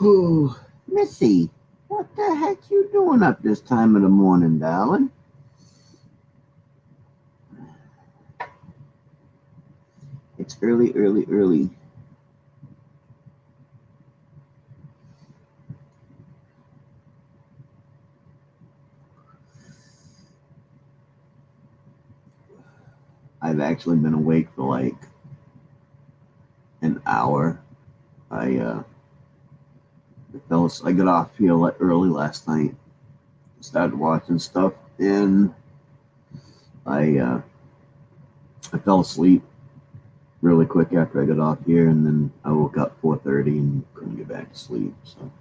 Oh, Missy, what the heck you doing up this time of the morning, darling? It's early, early, early. I've actually been awake for like an hour. I I got off here early last night. Started watching stuff, and I uh, I fell asleep really quick after I got off here, and then I woke up 4:30 and couldn't get back to sleep. So,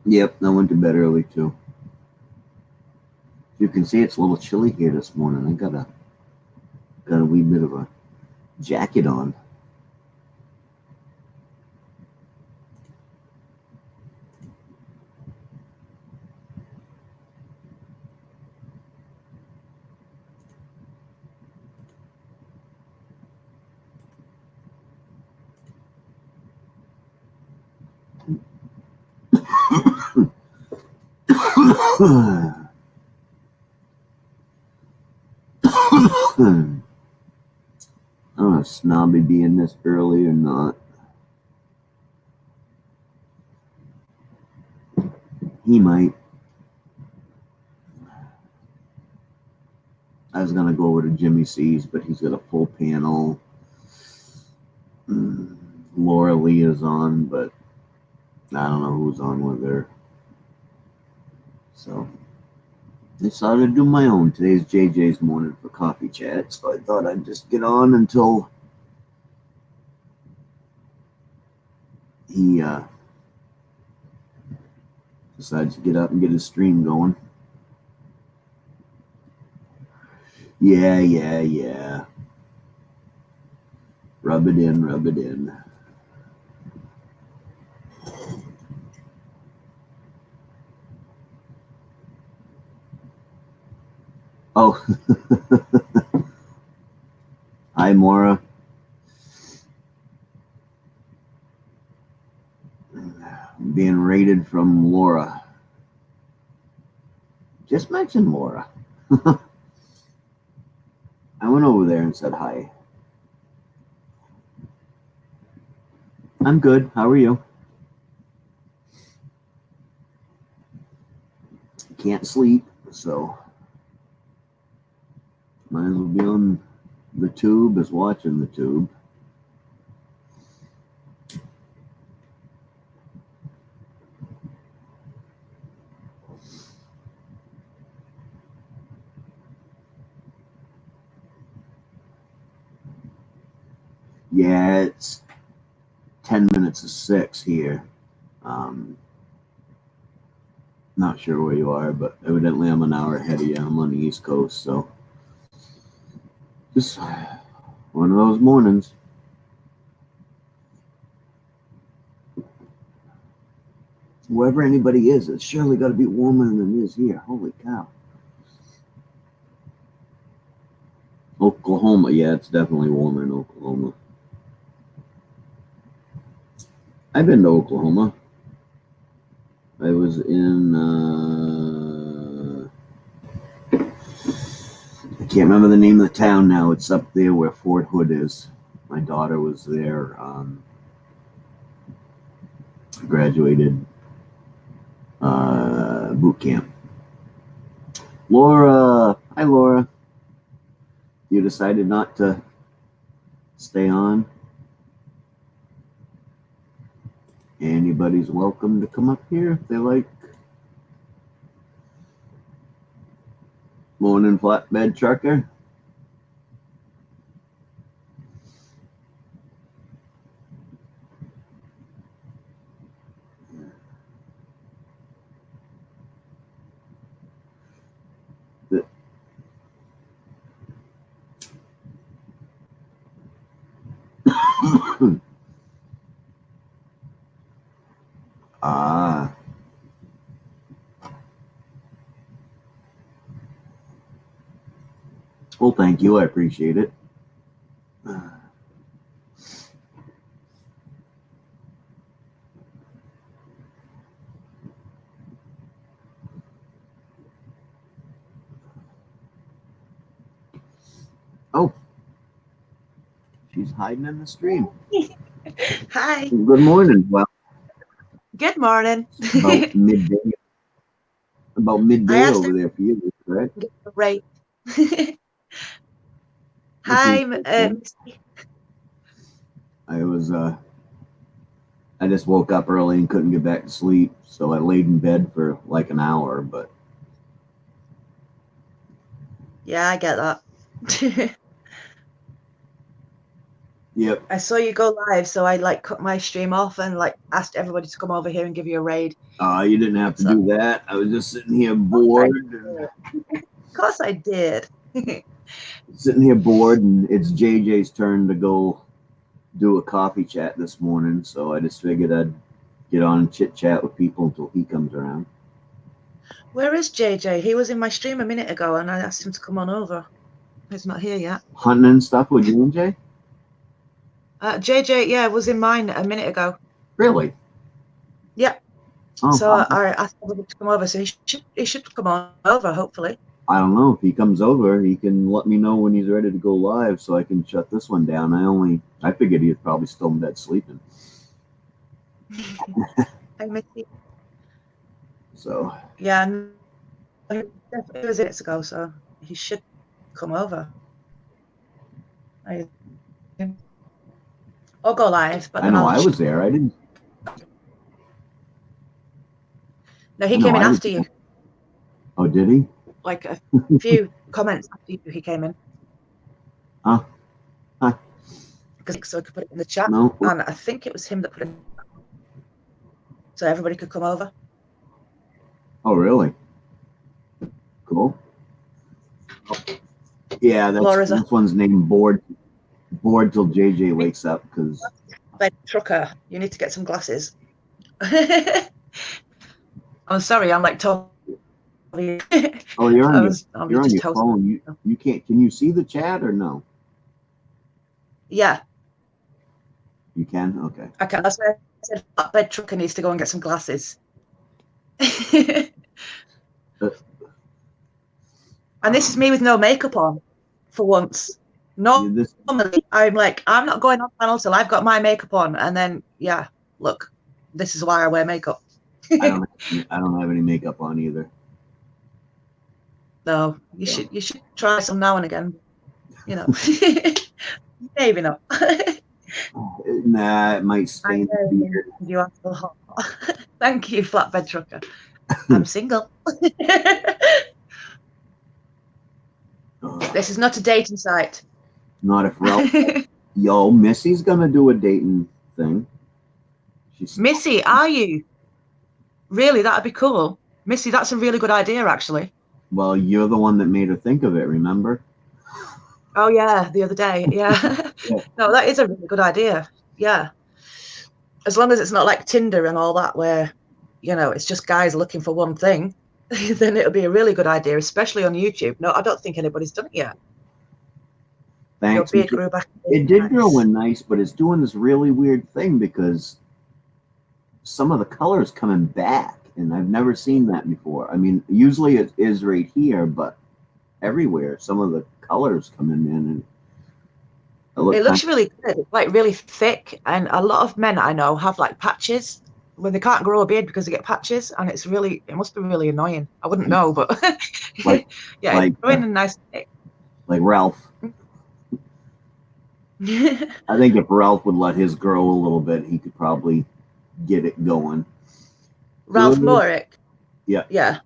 yep, I went to bed early too. You can see it's a little chilly here this morning. I got a wee bit of a jacket on. I don't know if Snobby being this early or not. He might. I was gonna go over to Jimmy C's, but he's got a full panel. Laura Lee is on, but I don't know who's on with her. So I decided to do my own. Today's JJ's morning for coffee chat, so I thought I'd just get on until he decides to get up and get his stream going. Yeah. Rub it in, rub it in. Oh, hi, Maura. Being rated from Laura. Just mentioned Laura. I went over there and said hi. I'm good. How are you? Can't sleep, so might as well be on the tube as watching the tube. Yeah, it's 10 minutes of 6 here. Not sure where you are, but evidently I'm an hour ahead of you. I'm on the East Coast, so just one of those mornings. Wherever anybody is, it's surely got to be warmer than it is here. Holy cow. Oklahoma, yeah, it's definitely warmer in Oklahoma. I've been to Oklahoma. I was in, I can't remember the name of the town now. It's up there where Fort Hood is. My daughter was there. Graduated boot camp. Laura, hi Laura. You decided not to stay on. Anybody's welcome to come up here if they like. Morning flatbed trucker. Well, thank you. I appreciate it. Oh, she's hiding in the stream. Hi. Good morning. Well, Good morning. about midday. About I midday asked over her there for you, correct? to get the rate. What's Hi, your name? Missy. I was I just woke up early and couldn't get back to sleep, so I laid in bed for like an hour. But Yeah, I get that. yep, I saw you go live, so I like cut my stream off and like asked everybody to come over here and give you a raid. you didn't have to So, of do that. I was just sitting here course I bored, and did. Of course I did. it's JJ's turn to go do a coffee chat this morning. So I just figured I'd get on and chit chat with people until he comes around. Where is JJ? He was in my stream a minute ago and I asked him to come on over. He's not here yet. Hunting and stuff with you and Jay? JJ, yeah, was in mine a minute ago. Really? Yeah. Oh, So I asked everybody to come over, so he should come on over, hopefully. I don't know. If he comes over, he can let me know when he's ready to go live so I can shut this one down. I figured he was probably still in bed sleeping. Hi, Missy. So Yeah, no, he definitely was minutes ago, so he should come over. Or go live, but I then know I'll. I was there. I didn't. No, I he know came in I was after you. there. Oh, did he? Like a few comments after he came in. Huh? Huh? Because so I could put it in the chat, No. and I think it was him that put it in, so everybody could come over. Oh, really? Cool. Yeah, Laura's this one's named Bored till JJ wakes up because. bed trucker. You need to get some glasses. I'm sorry, I'm like talking. Oh, you're on I'm your just hosting. phone. You can't. Can you see the chat or no? Yeah, You can. Okay. I can. That's why I said bed trucker needs to go and get some glasses. And this is me with no makeup on, for once. Normally, I'm like, I'm not going on panel till I've got my makeup on, and then yeah, look, this is why I wear makeup. I don't have any makeup on either. No, you should try some now and again. You know, maybe not. Nah, it might stain the beard. You are so hot. Thank you, flatbed trucker. I'm single. This is not a dating site. Not if Ralph. Yo, Missy's gonna do a dating thing. Missy, are you? Really, that'd be cool. Missy, that's a really good idea, actually. Well, you're the one that made her think of it, remember? Oh, yeah, the other day. Yeah. Yeah. No, that is a really good idea. Yeah. As long as it's not like Tinder and all that, where, it's just guys looking for one thing, then it'll be a really good idea, especially on YouTube. No, I don't think anybody's done it yet. Thanks. Your beard grew back. It did grow in nice, but it's doing this really weird thing because some of the colors coming back, and I've never seen that before. I mean, usually it is right here, but everywhere some of the colors coming in, and it looks really good, like really thick, and a lot of men I know have like patches when they can't grow a beard because they get patches, and it must be really annoying. I wouldn't know, but yeah, it's growing a nice thick. Like Ralph. I think if Ralph would let his grow a little bit, he could probably get it going. Ralph Maine-iac. Yeah.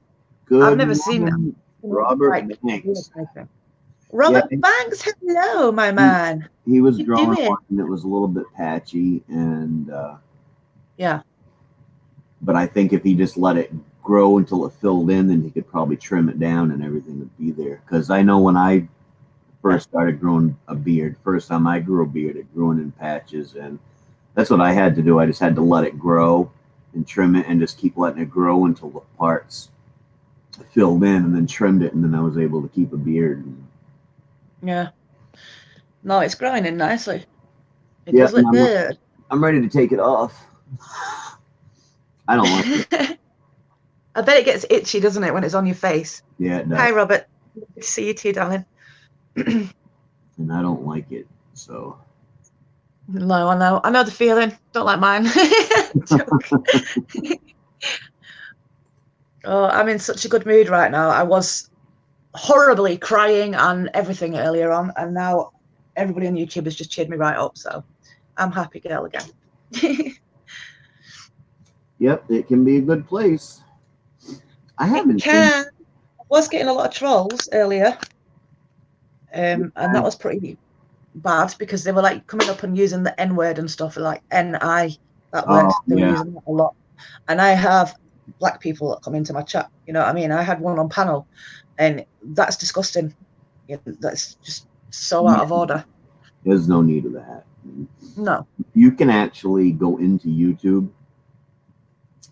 Good. I've never seen that. Robert Banks. Robert Banks, hello, my man. He was growing one and it was a little bit patchy, and yeah. But I think if he just let it grow until it filled in, then he could probably trim it down and everything would be there. Because I know when I first started growing a beard, first time I grew a beard, it grew in patches, and that's what I had to do. I just had to let it grow and trim it and just keep letting it grow until the parts filled in, and then trimmed it, and then I was able to keep a beard. Yeah. No, it's growing in nicely. It Yeah, does look good. I'm ready to take it off. I don't like it. I bet it gets itchy, doesn't it, when it's on your face? Yeah, it does. Hi, Robert. Good to see you too, darling. And I don't like it, so. No, I know the feeling. Don't like mine. Oh, I'm in such a good mood right now. I was horribly crying and everything earlier on, and now everybody on YouTube has just cheered me right up, so I'm happy girl again. Yep, it can be a good place. I haven't I was getting a lot of trolls earlier, and that was pretty bad because they were like coming up and using the N word and stuff, like NI, that word. They were using that a lot. And I have black people that come into my chat, you know what I mean? I had one on panel, and that's disgusting. That's just so out of order. There's no need of that. No. You can actually go into YouTube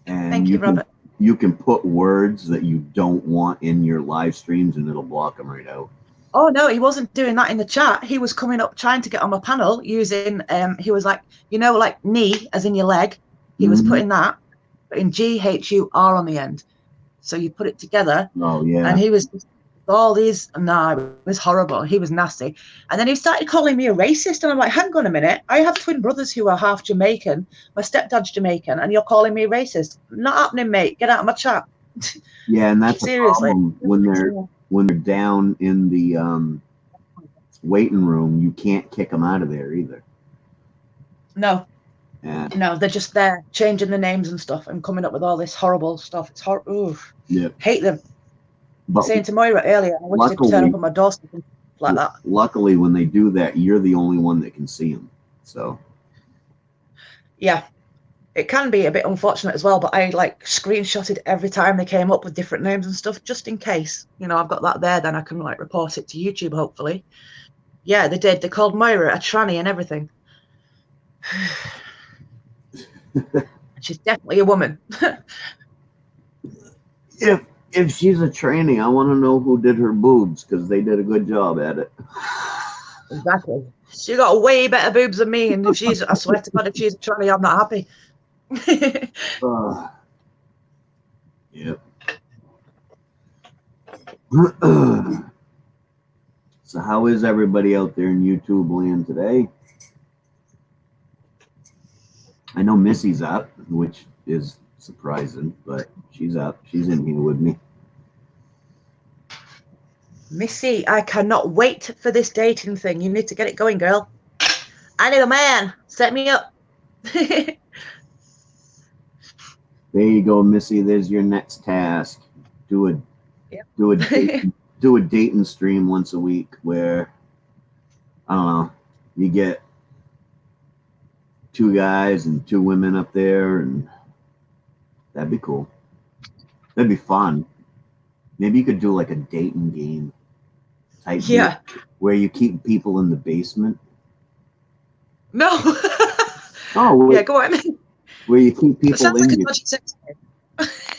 and Thank you, Robert. You can put words that you don't want in your live streams and it'll block them right out. Oh no, he wasn't doing that in the chat. He was coming up trying to get on my panel using he was like, like knee as in your leg. He was putting that, putting GHUR on the end. So you put it together. Oh yeah. And he was all these, no, it was horrible. He was nasty. And then he started calling me a racist. And I'm like, hang on a minute. I have twin brothers who are half Jamaican. My stepdad's Jamaican. And you're calling me a racist. Not happening, mate. Get out of my chat. Yeah, and that's seriously. A problem when they're down in the waiting room. You can't kick them out of there either. No. Yeah. No, they're just there changing the names and stuff and coming up with all this horrible stuff. It's horrible. Yeah. Hate them. But saying to Moira earlier, I wish they'd turn up on my doorstep like that. Luckily, when they do that, you're the only one that can see them. So. Yeah. It can be a bit unfortunate as well, but I like screenshotted every time they came up with different names and stuff, just in case. I've got that there, then I can like report it to YouTube, hopefully. Yeah, they did. They called Moira a tranny and everything. She's definitely a woman. If she's a tranny, I want to know who did her boobs because they did a good job at it. Exactly. She got way better boobs than me, and I swear to God, if she's a tranny, I'm not happy. Yep. So how is everybody out there in YouTube land today? I know Missy's up, which is surprising, but she's up. She's in here with me. Missy, I cannot wait for this dating thing. You need to get it going, girl. I need a man. Set me up. There you go, Missy. There's your next task. Do a dating stream once a week where, I don't know, you get 2 guys and 2 women up there, and that'd be cool. That'd be fun. Maybe you could do like a dating game type game where you keep people in the basement. No. Oh, yeah, go on. Where you keep people sounds in like a dodgy sex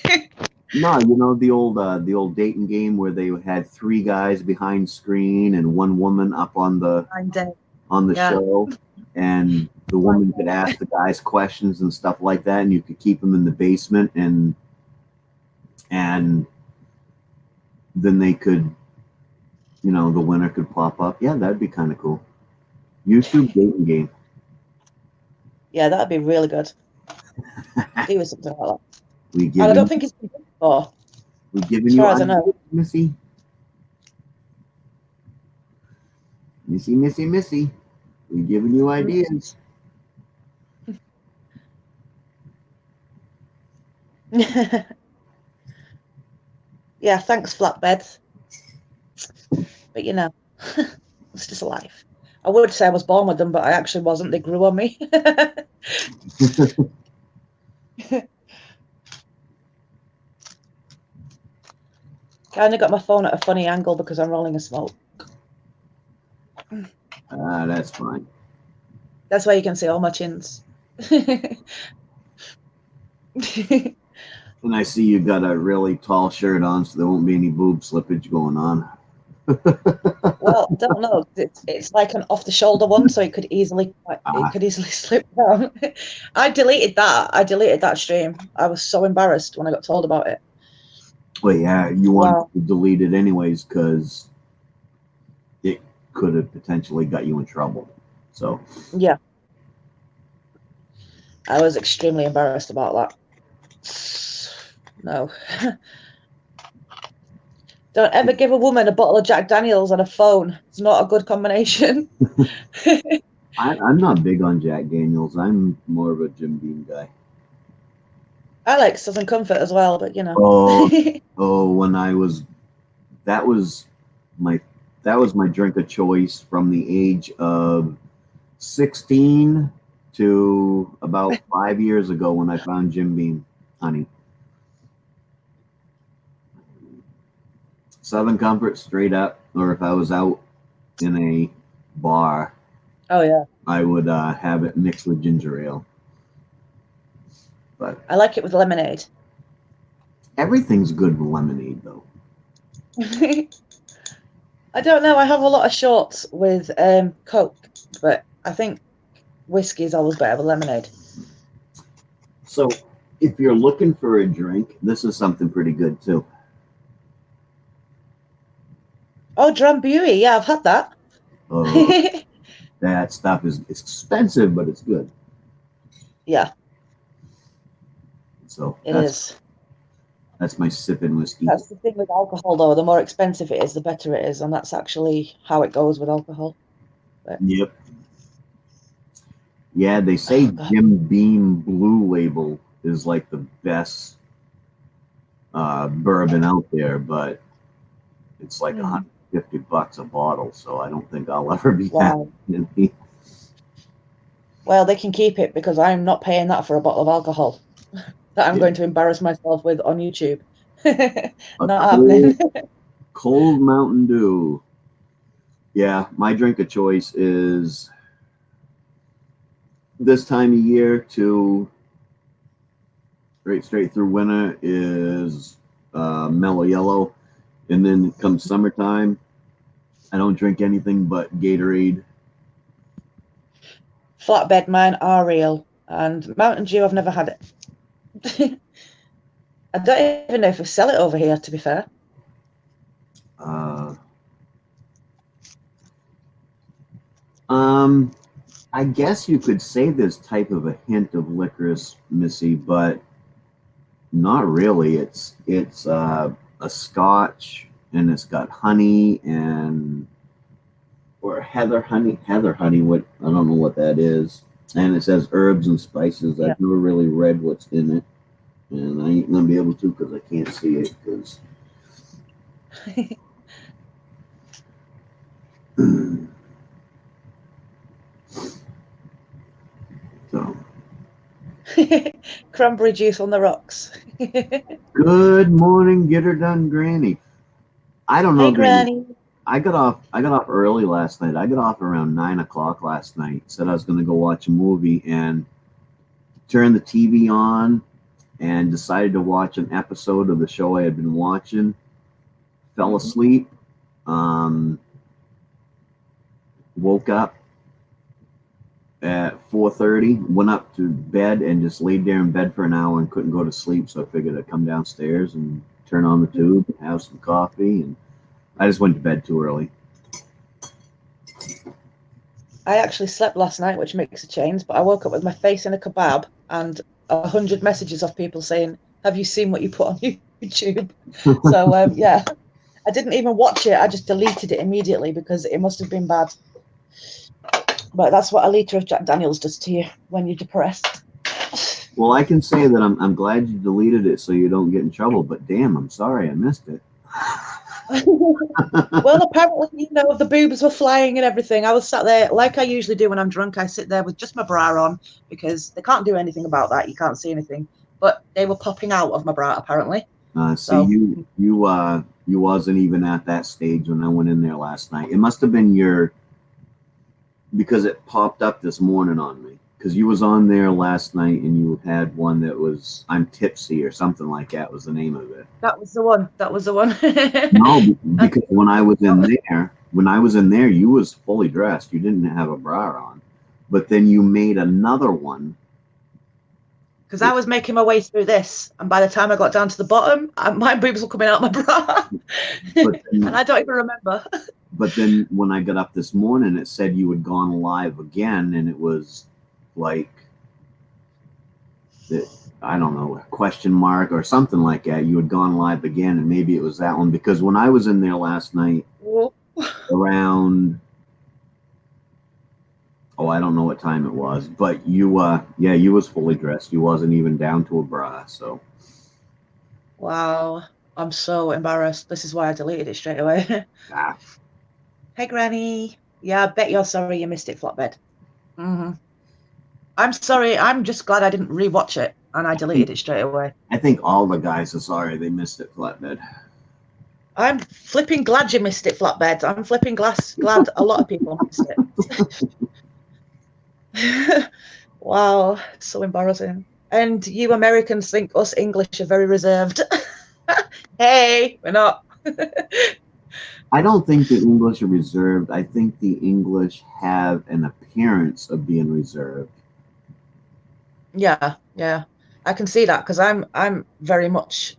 game. No, the old dating game where they had 3 guys behind screen and 1 woman up on the show, and the woman could ask the guys questions and stuff like that, and you could keep them in the basement, and then they could, the winner could pop up. Yeah, that'd be kind of cool. YouTube dating game. Yeah, that'd be really good. Do something like that. And I don't think it's been done before. We've given you ideas, Missy. Missy. We've given you ideas. Yeah, thanks, flatbed. But it's just life. I would say I was born with them, but I actually wasn't. They grew on me. Kind of got my phone at a funny angle because I'm rolling a smoke. That's fine. That's why you can see all my chins. And I see you got a really tall shirt on, so there won't be any boob slippage going on. Well, I don't know. It's like an off-the-shoulder one, so it could easily slip down. I deleted that stream. I was so embarrassed when I got told about it. Well, yeah, you wanted to delete it anyways because it could have potentially got you in trouble. So yeah, I was extremely embarrassed about that. No. Don't ever give a woman a bottle of Jack Daniels on a phone. It's not a good combination. I'm not big on Jack Daniels. I'm more of a Jim Beam guy. I like Southern Comfort as well, but you know. When that was my drink of choice from the age of 16 to about 5 years ago when I found Jim Beam honey. Southern Comfort straight up, or if I was out in a bar, oh yeah, I would have it mixed with ginger ale. But I like it with lemonade. Everything's good with lemonade, though. I don't know. I have a lot of shorts with Coke, but I think whiskey is always better with lemonade. So, if you're looking for a drink, this is something pretty good too. Oh, Drambuie. Yeah, I've had that. That stuff is expensive, but it's good. Yeah. So it is. That's my sipping whiskey. That's the thing with alcohol, though. The more expensive it is, the better it is, and that's actually how it goes with alcohol. But... Yep. Yeah, they say Jim Beam Blue Label is like the best bourbon out there, but it's like $150 a bottle, so I don't think I'll ever be happy. Well, they can keep it because I'm not paying that for a bottle of alcohol that I'm going to embarrass myself with on YouTube. Not happening. Cold Mountain Dew. Yeah, my drink of choice is this time of year to straight through winter is Mellow Yellow, and then comes summertime, I don't drink anything but Gatorade. Flatbed, mine are real, and Mountain Dew, I've never had it. I don't even know if we sell it over here, to be fair. I guess you could say there's type of a hint of licorice, Missy, but not really. It's a Scotch, and it's got honey or heather honey. What I don't know what that is, and it says herbs and spices. I've never really read what's in it, and I ain't gonna be able to because I can't see it. Because so. Cranberry juice on the rocks. Good morning, get her done, Granny. I don't know. Hey, Granny. I got off early last night. I got off around 9 o'clock last night. Said I was going to go watch a movie and turned the TV on and decided to watch an episode of the show I had been watching. Fell asleep. Woke up at 4:30, went up to bed and just laid there in bed for an hour and couldn't go to sleep. So I figured I'd come downstairs and turn on the tube and have some coffee, and I just went to bed too early. I actually slept last night, which makes a change, but I woke up with my face in a kebab and 100 messages of people saying, "Have you seen what you put on YouTube?" So yeah, I didn't even watch it. I just deleted it immediately because it must have been bad. But that's what a litre of Jack Daniels does to you when you're depressed. Well, I can say that I'm glad you deleted it so you don't get in trouble, but damn, I'm sorry I missed it. Well, apparently, the boobs were flying and everything. I was sat there like I usually do when I'm drunk. I sit there with just my bra on because they can't do anything about that. You can't see anything. But they were popping out of my bra, apparently. So you wasn't even at that stage when I went in there last night. It must have been because it popped up this morning on me. because you was on there last night and you had one that was I'm tipsy or something like that was the name of it. That was the one. That was the one. No, because when I was in there, you was fully dressed. You didn't have a bra on, but then you made another one. Because I was making my way through this, and by the time I got down to the bottom, my boobs were coming out my bra, and I don't even remember. But then when I got up this morning, it said you had gone live again, and it was like I don't know, a question mark or something like that. You had gone live again, and maybe it was that one, because when I was in there last night around, I don't know what time it was, but you was fully dressed. You wasn't even down to a bra. So wow, I'm so embarrassed. This is why I deleted it straight away. Hey, Granny. Yeah, I bet you're sorry you missed it, Flatbed. I'm sorry. I'm just glad I didn't rewatch it, and I deleted it straight away. I think all the guys are sorry they missed it, Flatbed. I'm flipping glad you missed it, Flatbed. I'm flipping glad a lot of people missed it. Wow, it's so embarrassing. And you Americans think us English are very reserved. Hey, we're not. I don't think the English are reserved. I think the English have an appearance of being reserved. Yeah, I can see that, because I'm very much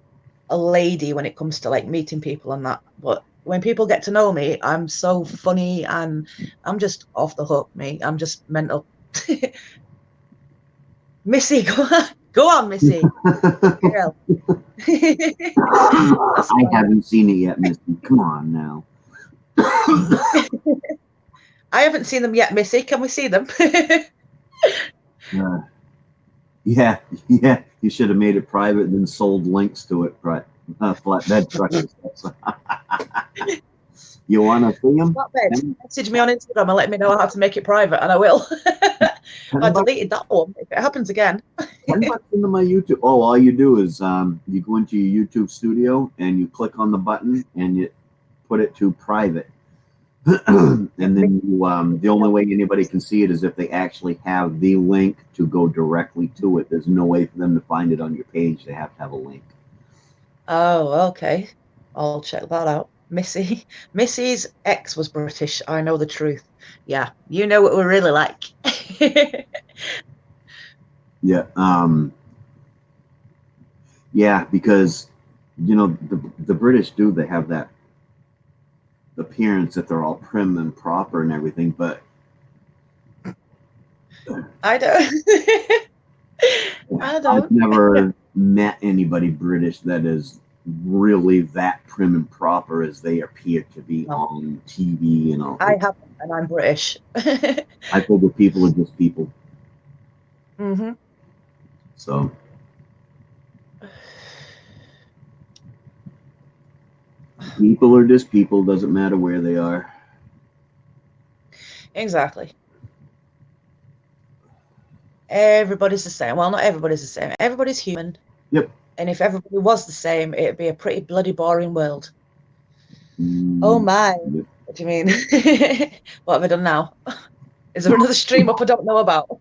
a lady when it comes to like meeting people and that. But when people get to know me, I'm so funny and I'm just off the hook. I'm just mental. Missy, go on, Missy. Girl. I haven't seen it yet, Missy. Come on now. I haven't seen them yet, Missy. Can we see them? Yeah. You should have made it private and then sold links to it. Flatbed truckers. You want to see them? Flatbed. Message me on Instagram and let me know how to make it private, and I will. I deleted that one. If it happens again. $10 into my YouTube. Oh, all you do is you go into your YouTube studio and you click on the button and you put it to private. And then you, the only way anybody can see it is if they actually have the link to go directly to it. There's no way for them to find it on your page. They have to have a link. Oh, okay. I'll check that out. Missy's ex was British. I know the truth. Yeah, you know what we're really like. Yeah. Yeah, because the British they have that appearance that they're all prim and proper and everything, but I don't. I've never met anybody British that is really that prim and proper as they appear to be on TV. I haven't, and I'm British. I figure people are just people. So people are just people. Doesn't matter where they are. Exactly. Everybody's the same. Well, not everybody's the same. Everybody's human. Yep. And if everybody was the same, it'd be a pretty bloody boring world. Oh my. Yep. What do you mean? What have I done now? Is there another stream up I don't know about?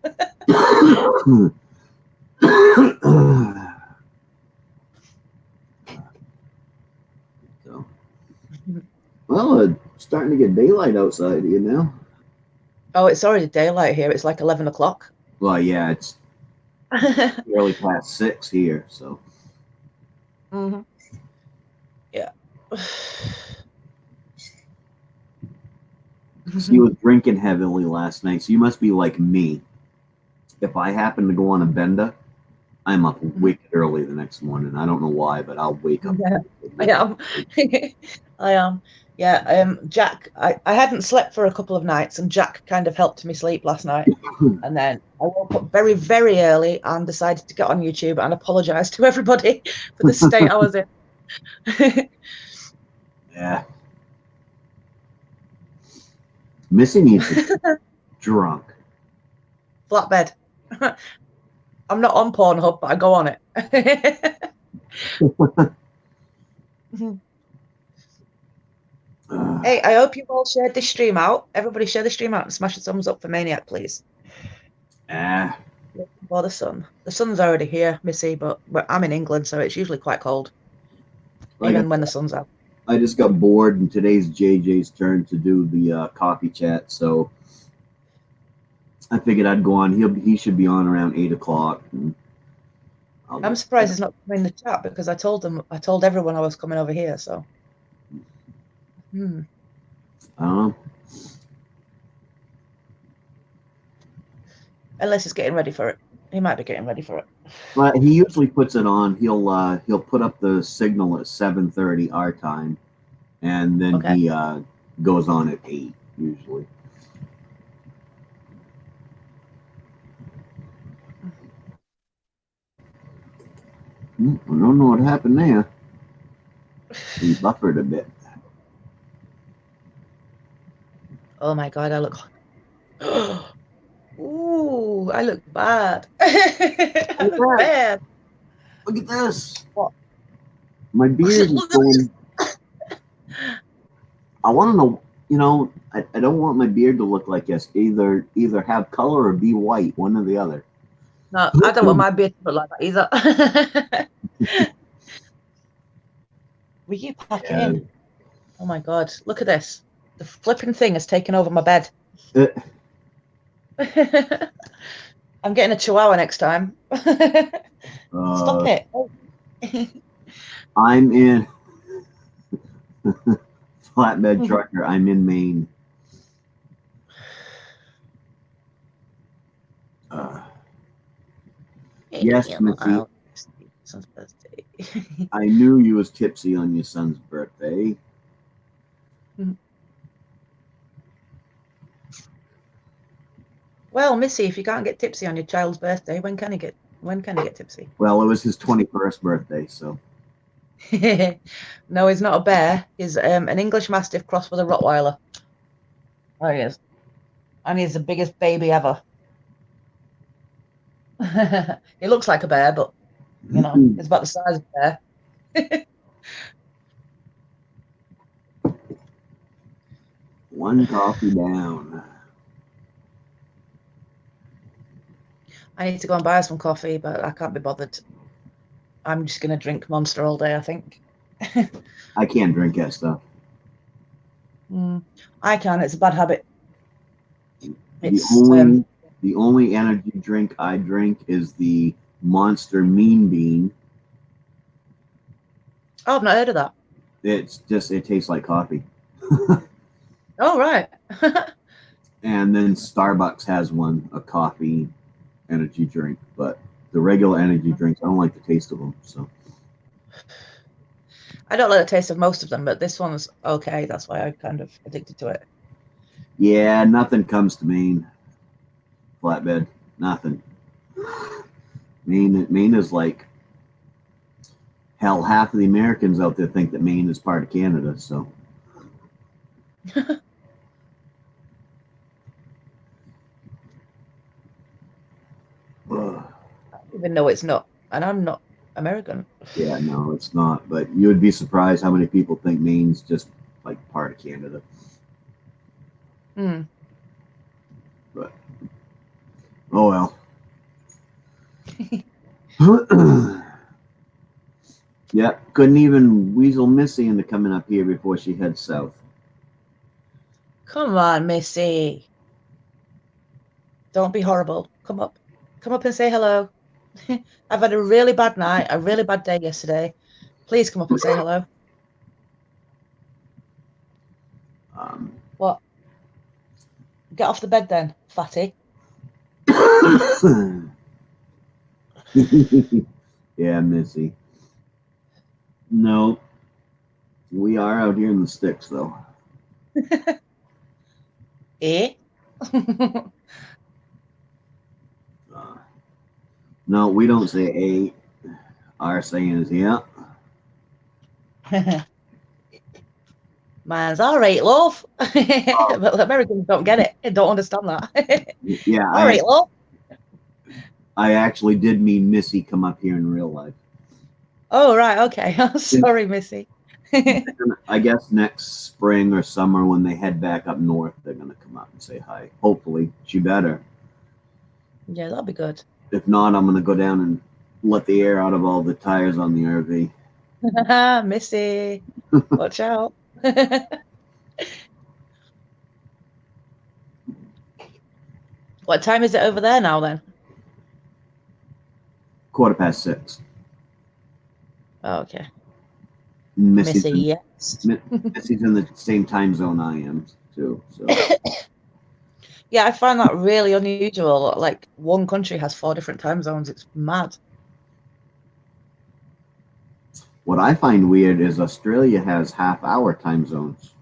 Well, it's starting to get daylight outside here now. Oh, it's already daylight here. It's like 11 o'clock. Well, yeah, it's early past 6 here, so. Yeah. So you were drinking heavily last night, so you must be like me. If I happen to go on a bender, I'm up wicked early the next morning. I don't know why, but I'll wake up. Yeah, I am. I am. Yeah. Jack, I hadn't slept for a couple of nights, and Jack kind of helped me sleep last night. And then I woke up very, very early and decided to get on YouTube and apologize to everybody for the state I was in. Yeah. Missy needs to get drunk. Flatbed. I'm not on Pornhub, but I go on it. Hey, I hope you all shared this stream out. Everybody share the stream out and smash a thumbs up for Maine-iac, please. Ah, Well, the sun. The sun's already here, Missy, but I'm in England, so it's usually quite cold, like even when the sun's out. I just got bored, and today's JJ's turn to do the coffee chat, so I figured I'd go on. He should be on around 8 o'clock. And I'm surprised he's not in the chat because I told everyone I was coming over here. So, I don't know. Unless he's getting ready for it, he might be getting ready for it. But he usually puts it on. He'll put up the signal at 7:30 our time, and then Okay. he goes on at 8 usually. I don't know what happened there. He buffered a bit. Oh my God, I look. Ooh, I look bad. I look bad. Look at this. What? My beard is going. I want to know. You know, I don't want my beard to look like this. Either have color or be white. One or the other. No, I don't want my beard to look like that either. Will you pack in? Oh my God, look at this. The flipping thing has taken over my bed. I'm getting a chihuahua next time. Stop it. I'm in flatbed trucker. I'm in Maine. Yes, Missy. I knew you was tipsy on your son's birthday. Well, Missy, if you can't get tipsy on your child's birthday, when can he get tipsy? Well, it was his 21st birthday, so. No, he's not a bear. He's an English Mastiff crossed with a Rottweiler. Oh, he is. And he's the biggest baby ever. He looks like a bear, but, you know, he's about the size of a bear. One coffee down. I need to go and buy some coffee, but I can't be bothered. I'm just going to drink Monster all day, I think. I can't drink that stuff. I can. It's a bad habit. The only energy drink I drink is the Monster Mean Bean. Oh, I've not heard of that. It tastes like coffee. Oh, right. And then Starbucks has one, a coffee energy drink, but the regular energy drinks, I don't like the taste of them. So I don't like the taste of most of them, but this one's okay. That's why I'm kind of addicted to it. Yeah, nothing comes to Maine. Flatbed, nothing. Maine is like hell. Half of the Americans out there think that Maine is part of Canada. So. Even though it's not, and I'm not American. Yeah, no, it's not. But you would be surprised how many people think Maine's just like part of Canada. But oh well. Yeah, couldn't even weasel Missy into coming up here before she heads south. Come on, Missy. Don't be horrible. Come up and say hello. I've had a really bad night, a really bad day yesterday. Please come up and say hello. What? Get off the bed then, fatty. Yeah, Missy. No, we are out here in the sticks, though. Eh? No, we don't say "a." Our saying is "yeah." Mine's all right, love. But Americans don't get it. They don't understand that. Yeah, all right, love. I actually did mean Missy come up here in real life. Oh, right. Okay. Sorry, Missy. I guess next spring or summer when they head back up north, they're going to come up and say hi. Hopefully. She better. Yeah, that'll be good. If not, I'm gonna go down and let the air out of all the tires on the RV. Missy, watch out. What time is it over there now then? 6:15. Oh, okay. Missy's Missy, in, yes. Missy's in the same time zone I am too. So Yeah, I find that really unusual. Like one country has 4 different time zones. It's mad. what I find weird is Australia has half-hour time zones.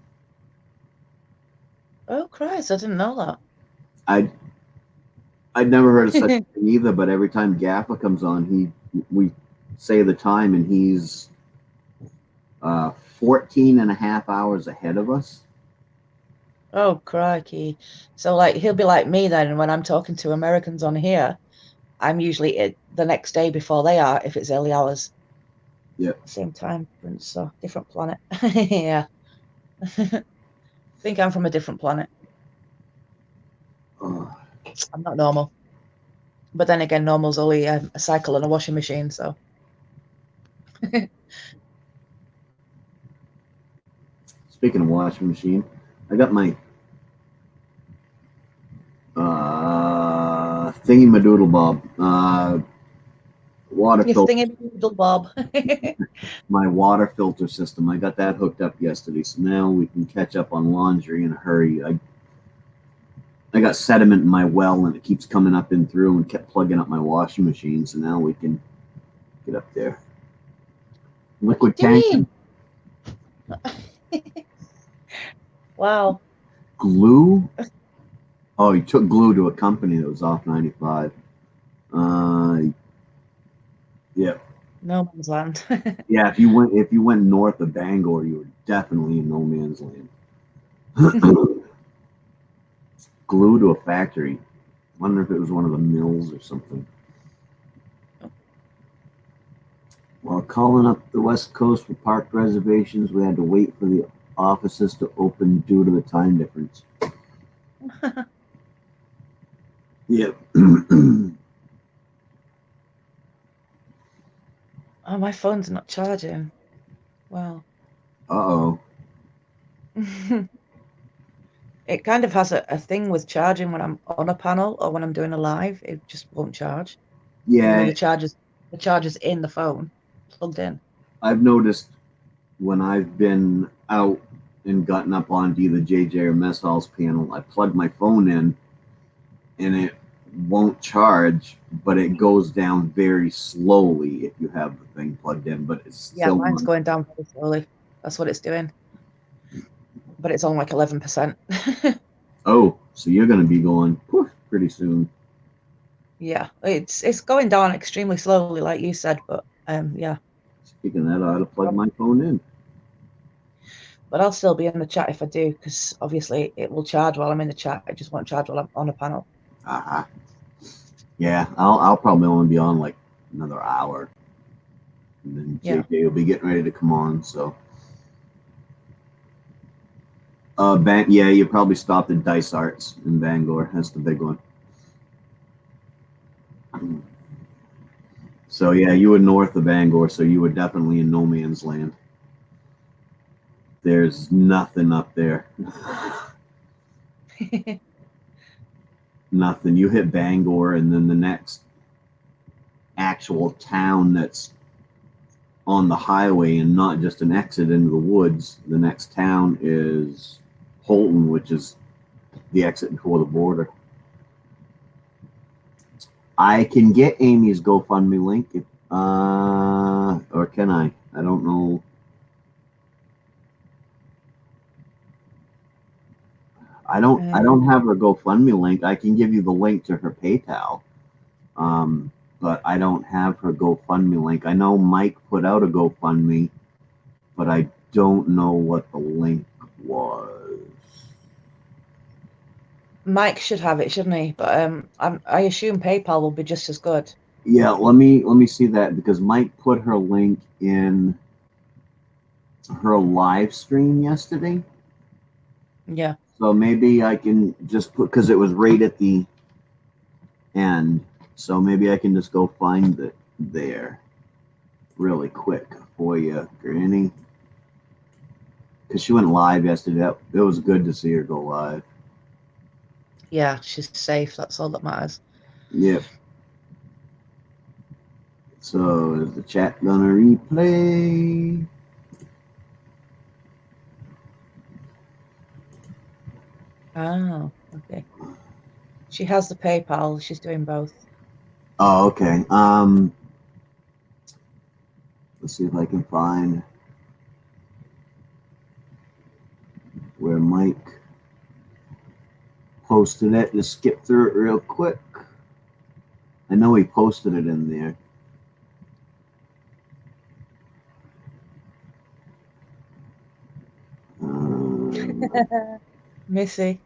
Oh Christ, I didn't know that. I'd never heard of such a thing either, but every time Gaffa comes on, we say the time and he's 14 and a half hours ahead of us. Oh crikey. So like he'll be like me then when I'm talking to Americans on here. I'm usually the next day before they are if it's early hours. Yep. Same time difference, so different planet. Yeah. I think I'm from a different planet. I'm not normal. But then again, normal's only a cycle and a washing machine, so. Speaking of washing machine, I got my thingy-madoodle-bob water You filter. thingy bob. My water filter system. I got that hooked up yesterday, so now we can catch up on laundry in a hurry. I got sediment in my well, and it keeps coming up and through, and kept plugging up my washing machine. So now we can get up there. Liquid tank. Wow. Glue. Oh, you took glue to a company that was off 95. Yeah. No man's land. Yeah, if you went north of Bangor, you were definitely in no man's land. Glue to a factory. Wonder if it was one of the mills or something. While calling up the West Coast for park reservations, we had to wait for the offices to open due to the time difference. Yep. Oh, my phone's not charging. Wow. Uh-oh. It kind of has a thing with charging when I'm on a panel or when I'm doing a live. It just won't charge. Yeah. Even though the charger's in the phone, plugged in. I've noticed when I've been out and gotten up onto either JJ or Mess Hall's panel, I plug my phone in and it won't charge, but it goes down very slowly if you have the thing plugged in. But it's still Mine's going down very slowly. That's what it's doing. But it's on like 11%. Oh, so you're going to be going pretty soon. Yeah, it's going down extremely slowly, like you said. But yeah. Speaking of that, I ought to plug my phone in. But I'll still be in the chat if I do, because obviously it will charge while I'm in the chat. It just won't charge while I'm on a panel. Yeah, I'll probably only be on like another hour, and then JJ will be getting ready to come on. So, yeah, you probably stopped at Dice Arts in Bangor. That's the big one. So yeah, you were north of Bangor, so you were definitely in no man's land. There's nothing up there. Nothing. You hit Bangor, and then the next actual town that's on the highway and not just an exit into the woods, the next town is Holton, which is the exit before the border. I can get Amy's GoFundMe link, or can I? I don't know. I don't have her GoFundMe link. I can give you the link to her PayPal, but I don't have her GoFundMe link. I know Mike put out a GoFundMe, but I don't know what the link was. Mike should have it, shouldn't he? But I assume PayPal will be just as good. Yeah, let me see that, because Mike put her link in her live stream yesterday. Yeah. So maybe I can just put, because it was right at the And so maybe I can just go find it there really quick for you, Granny. Because she went live yesterday. It was good to see her go live. Yeah, she's safe. That's all that matters. Yep. So is the chat gonna replay? Oh, okay. She has the PayPal. She's doing both. Oh, okay. Let's see if I can find where Mike posted it. Just skip through it real quick. I know he posted it in there. Missy.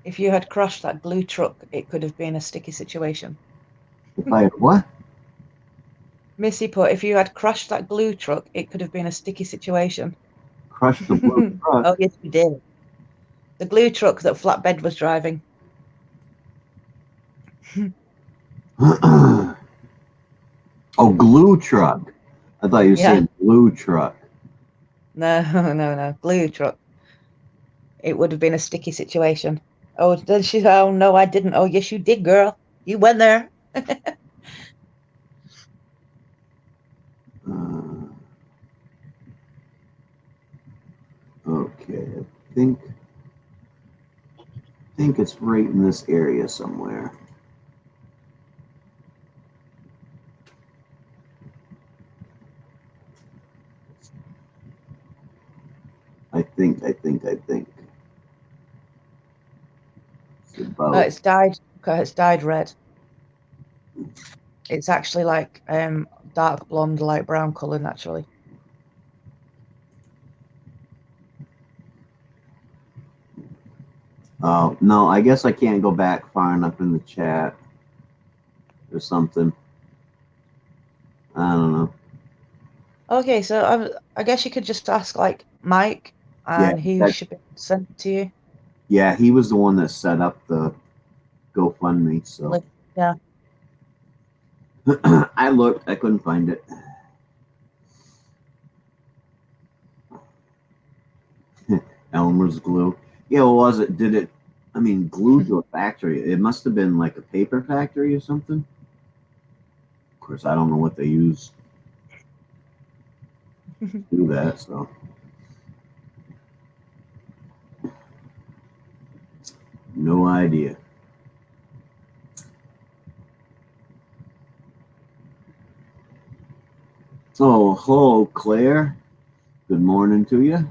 If you had crashed that glue truck, it could have been a sticky situation. If I had what? Missy put, if you had crashed that glue truck, it could have been a sticky situation. Crushed the blue truck? Oh, yes, we did. The glue truck that Flatbed was driving. Oh, glue truck. I thought you were saying blue truck. No. Glue truck. It would have been a sticky situation. Oh, then she said, oh, no, I didn't. Oh, yes, you did, girl. You went there. Okay, I think it's right in this area somewhere. I think. It's about. It's dyed. It's dyed red. It's actually like dark blonde, light brown color naturally. Oh, no, I guess I can't go back far enough in the chat or something. I don't know. Okay, so I guess you could just ask like Mike, and he should be sent to you. Yeah, he was the one that set up the GoFundMe. So yeah, I looked, I couldn't find it. Elmer's glue. Yeah, what was it? Did it? I mean, glued to a factory. It must have been like a paper factory or something. Of course, I don't know what they use to do that. So no idea. Oh, hello, Claire. Good morning to you.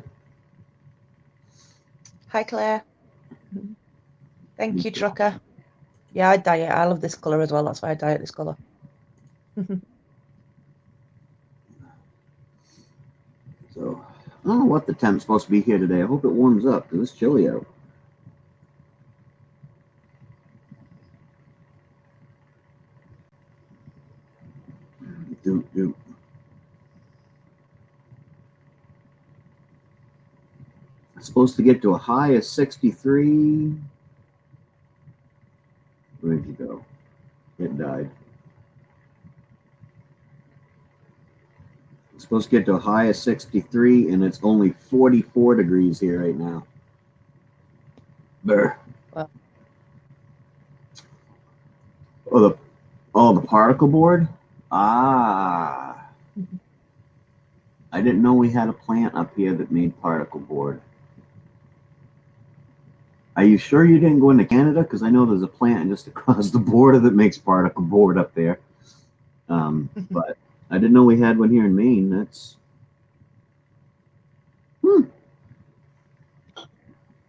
Hi, Claire. Thank you, Trucker. Yeah, I dye it. I love this color as well. That's why I dye it this color. So, I don't know what the temp's supposed to be here today. I hope it warms up because it's chilly out. Doop. It's supposed to get to a high of 63. Where'd you go? It died. It's supposed to get to a high of 63, and it's only 44 degrees here right now. There. Wow. Oh, the particle board? Ah. I didn't know we had a plant up here that made particle board. Are you sure you didn't go into Canada? Because I know there's a plant just across the border that makes particle board up there. But I didn't know we had one here in Maine. That's...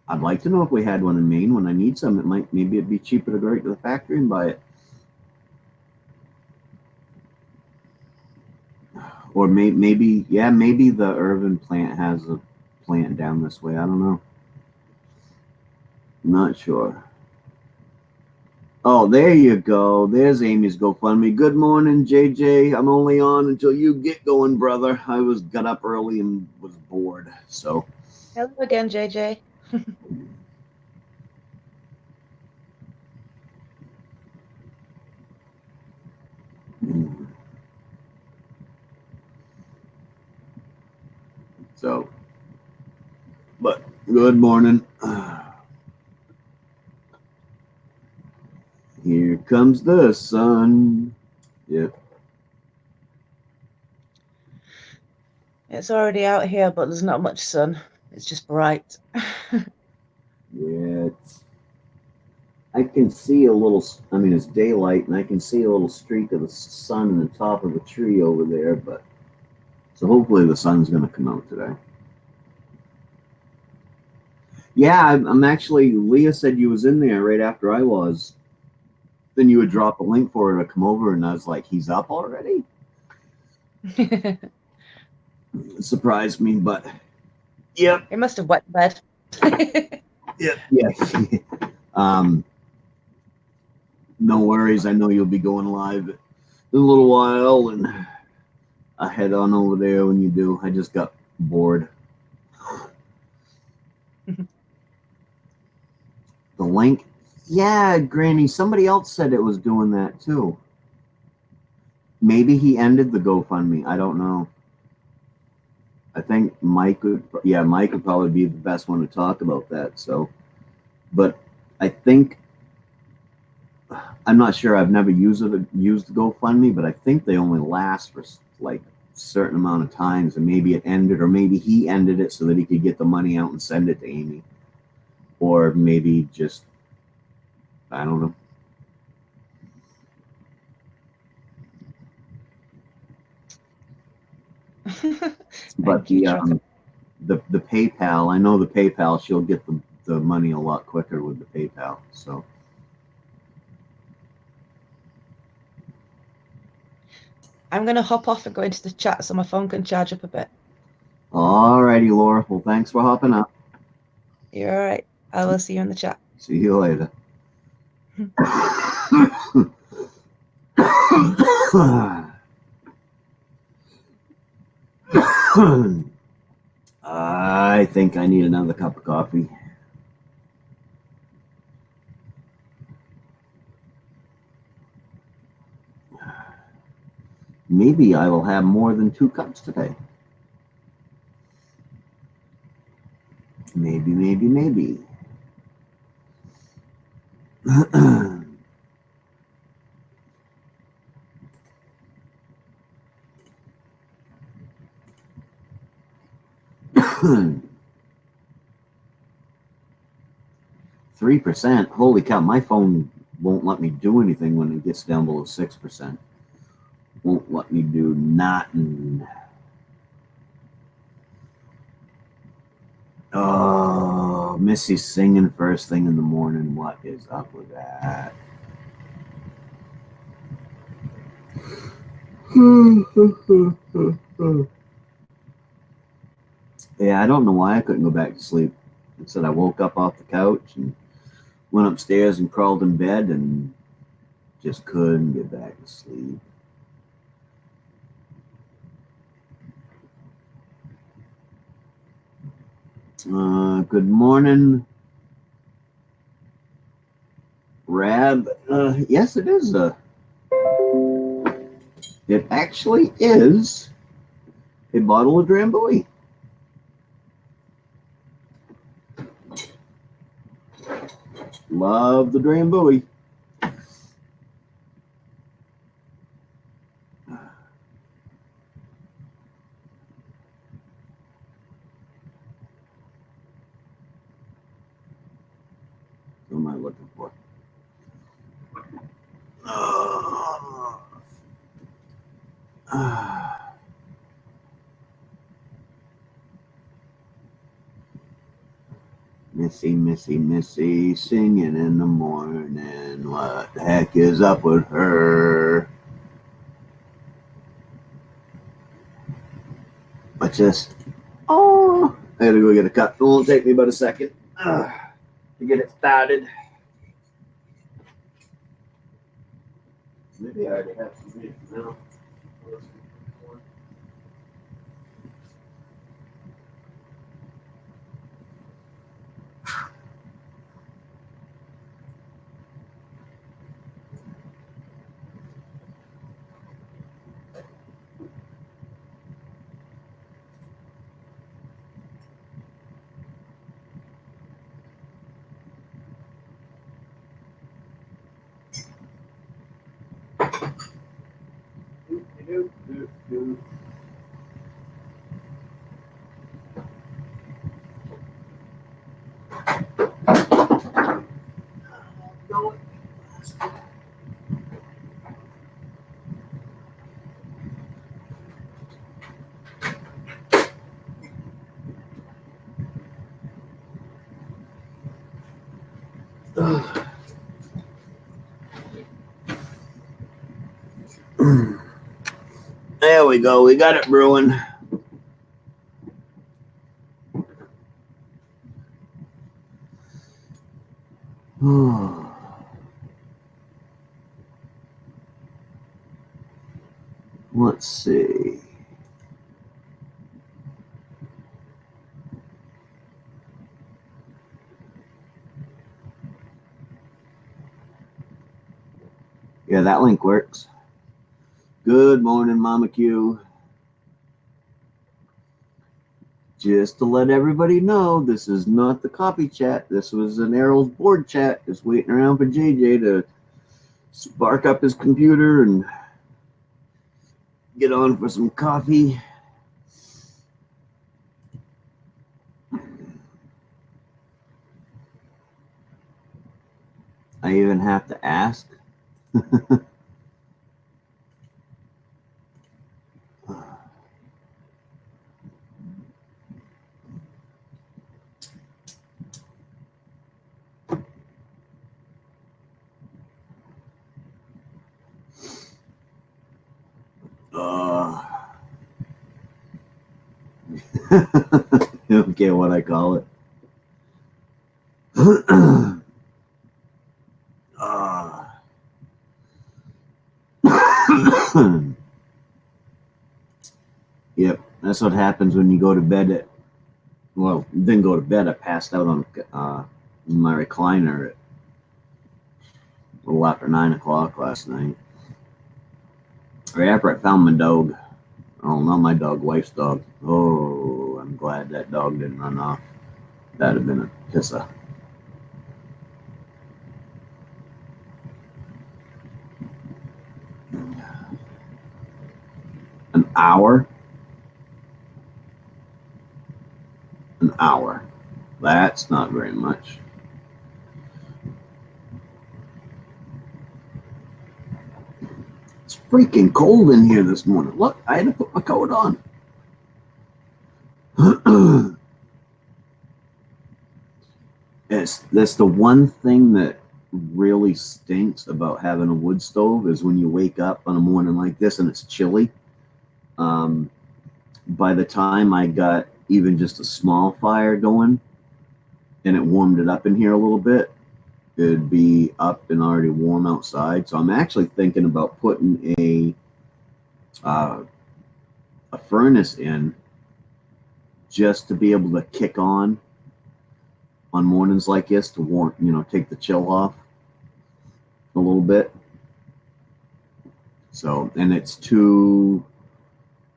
I'd like to know if we had one in Maine. When I need some, maybe it'd be cheaper to go right to the factory and buy it. Or maybe the Irvin plant has a plant down this way. I don't know. Not sure. Oh, there you go. There's Amy's GoFundMe. Good morning, JJ. I'm only on until you get going, brother. I got up early and was bored. So. Hello again, JJ. So, but good morning. Here comes the sun. Yep. It's already out here, but there's not much sun. It's just bright. Yeah, I can see a little, I mean, it's daylight, and I can see a little streak of the sun in the top of a tree over there, but so hopefully the sun's going to come out today. Yeah, I'm actually, Leah said you was in there right after I was. Then you would drop a link for her to come over, and I was like, he's up already? It surprised me, but yep. It must have wet the bed. Yeah. No worries. I know you'll be going live in a little while, and I head on over there when you do. I just got bored. The link? Yeah, Granny, somebody else said it was doing that too. Maybe he ended the GoFundMe. I don't know. I think Mike would probably be the best one to talk about that. So, but I think, I'm not sure. I've never used GoFundMe, but I think they only last for like a certain amount of times, and maybe it ended, or maybe he ended it so that he could get the money out and send it to Amy, or maybe just, I don't know. But the PayPal, I know the PayPal, she'll get the money a lot quicker with the PayPal. So. I'm going to hop off and go into the chat so my phone can charge up a bit. All righty, Laura. Well, thanks for hopping up. You're all right. I will see you in the chat. See you later. I think I need another cup of coffee. Maybe I will have more than 2 cups today. Maybe. 3%. Holy cow, my phone won't let me do anything when it gets down below 6%. Won't let me do nothing. Oh, Missy's singing first thing in the morning. What is up with that? Yeah, I don't know why I couldn't go back to sleep. It said I woke up off the couch and went upstairs and crawled in bed and just couldn't get back to sleep. Good morning, Rab. Yes, it is. It actually is a bottle of Drambuie. Love the Drambuie. What am I looking for? Missy, singing in the morning. What the heck is up with her? What's this? Oh, I gotta go get a cup. It won't take me but a second to get it started. Maybe I already have some here now. There we go. We got it brewing. Let's see. Yeah, that link works. Good morning, Mama Q. Just to let everybody know, this is not the copy chat. This was an Errol's board chat. Just waiting around for JJ to spark up his computer and get on for some coffee. I even have to ask. Don't care what I call it. Yep, that's what happens when you go to bed at, well, didn't go to bed. I passed out on my recliner at a little after 9 o'clock last night. Right after I found my dog. Oh, not my dog, wife's dog. Oh, I'm glad that dog didn't run off. That'd have been a pisser. An hour? An hour. That's not very much. It's freaking cold in here this morning. Look, I had to put my coat on. That's the one thing that really stinks about having a wood stove is when you wake up on a morning like this and it's chilly. By the time I got even just a small fire going and it warmed it up in here a little bit, it'd be up and already warm outside. So I'm actually thinking about putting a furnace in just to be able to kick on mornings like this to warm, take the chill off a little bit. So, and it's too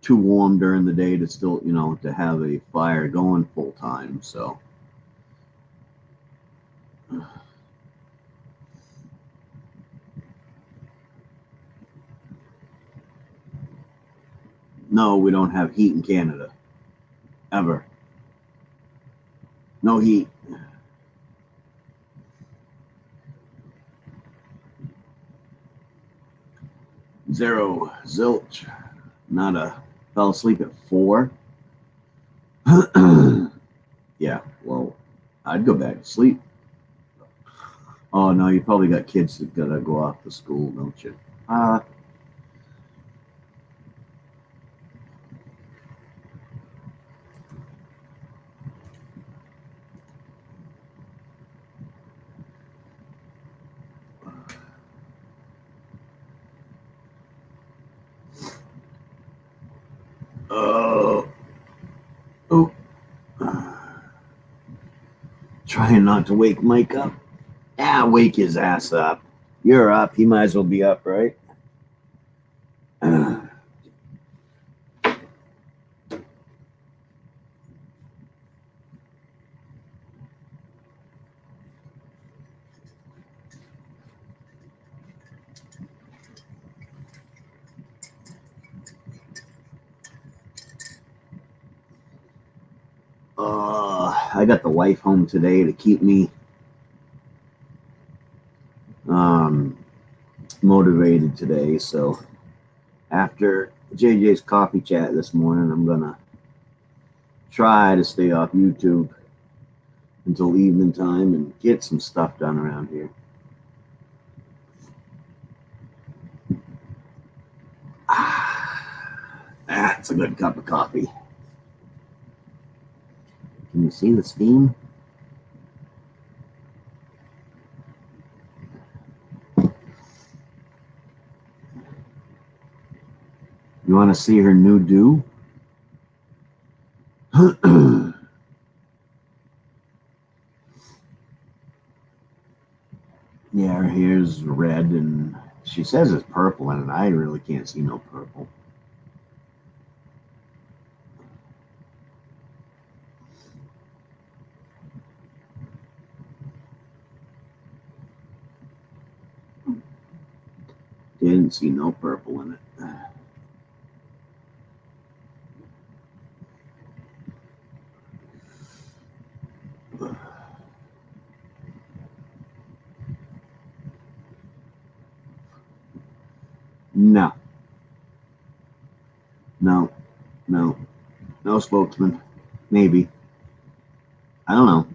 warm during the day to still, to have a fire going full time. So no, we don't have heat in Canada. Ever. No heat. Zero. Zilch. Nada. Fell asleep at 4. Yeah, well, I'd go back to sleep. Oh, no, you probably got kids that gotta go off to school, don't you? Oh. Trying not to wake Mike up. Wake his ass up. You're up. He might as well be up, right? I got the wife home today to keep me motivated today. So after JJ's coffee chat this morning, I'm gonna try to stay off YouTube until evening time and get some stuff done around here. That's a good cup of coffee. Can you see the steam? You want to see her new do? Yeah, her hair's red, and she says it's purple in it. I really can't see no purple. Didn't see no purple in it. No. No. No. No spokesman. Maybe. I don't know.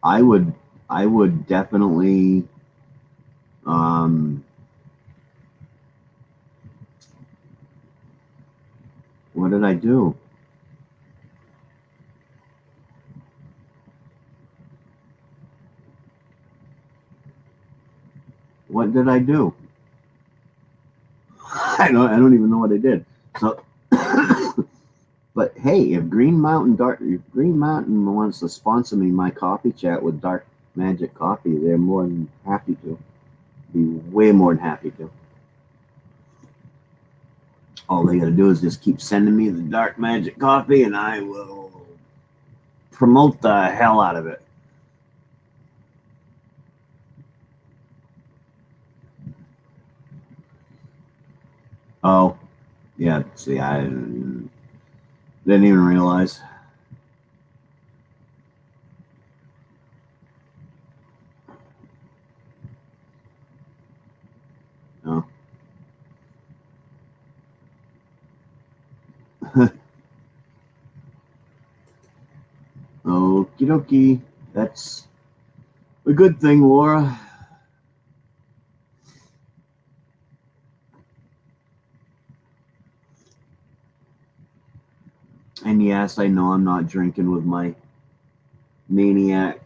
I would definitely what did I do? What did I do? I don't even know what I did. So but hey, if Green Mountain wants to sponsor me my coffee chat with Dark Magic Coffee, they're more than happy to. Be way more than happy to. All they gotta do is just keep sending me the Dark Magic Coffee, and I will promote the hell out of it. Oh, yeah. See, I didn't even realize. No. Okie dokie. That's a good thing, Laura. And yes, I know I'm not drinking with my Maine-iac,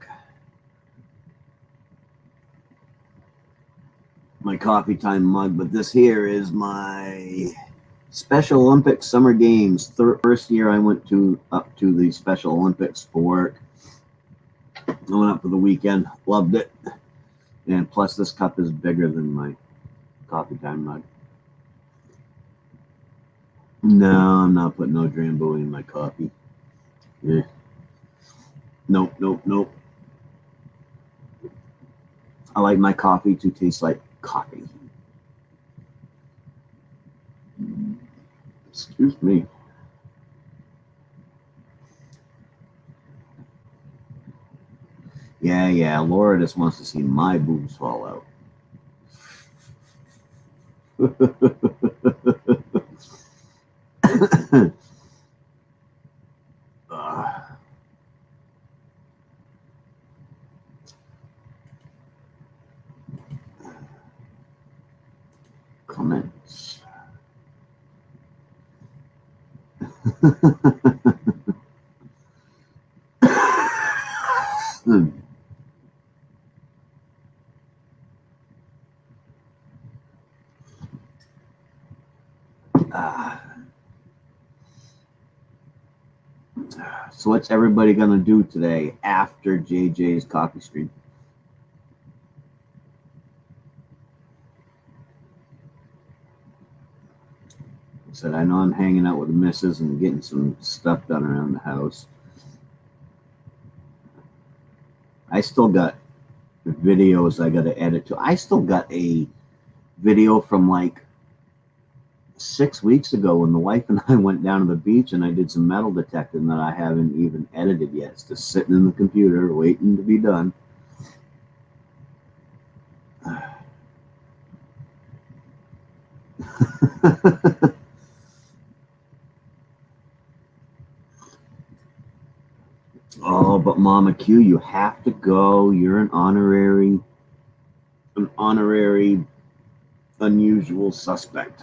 my coffee time mug, but this here is my Special Olympics Summer Games. First year I went up to the Special Olympics for work. I went up for the weekend, loved it. And plus this cup is bigger than my coffee time mug. No, I'm not putting no Drambuie in my coffee. Yeah. Nope. I like my coffee to taste like coffee. Excuse me. Yeah, Laura just wants to see my boobs fall out. Comments. So what's everybody gonna do today after JJ's coffee stream? I said I know I'm hanging out with the missus and getting some stuff done around the house. I still got videos I got to edit to. I still got a video from like 6 weeks ago when the wife and I went down to the beach and I did some metal detecting that I haven't even edited yet. It's just sitting in the computer waiting to be done. Oh, but Mama Q, you have to go. You're an honorary unusual suspect.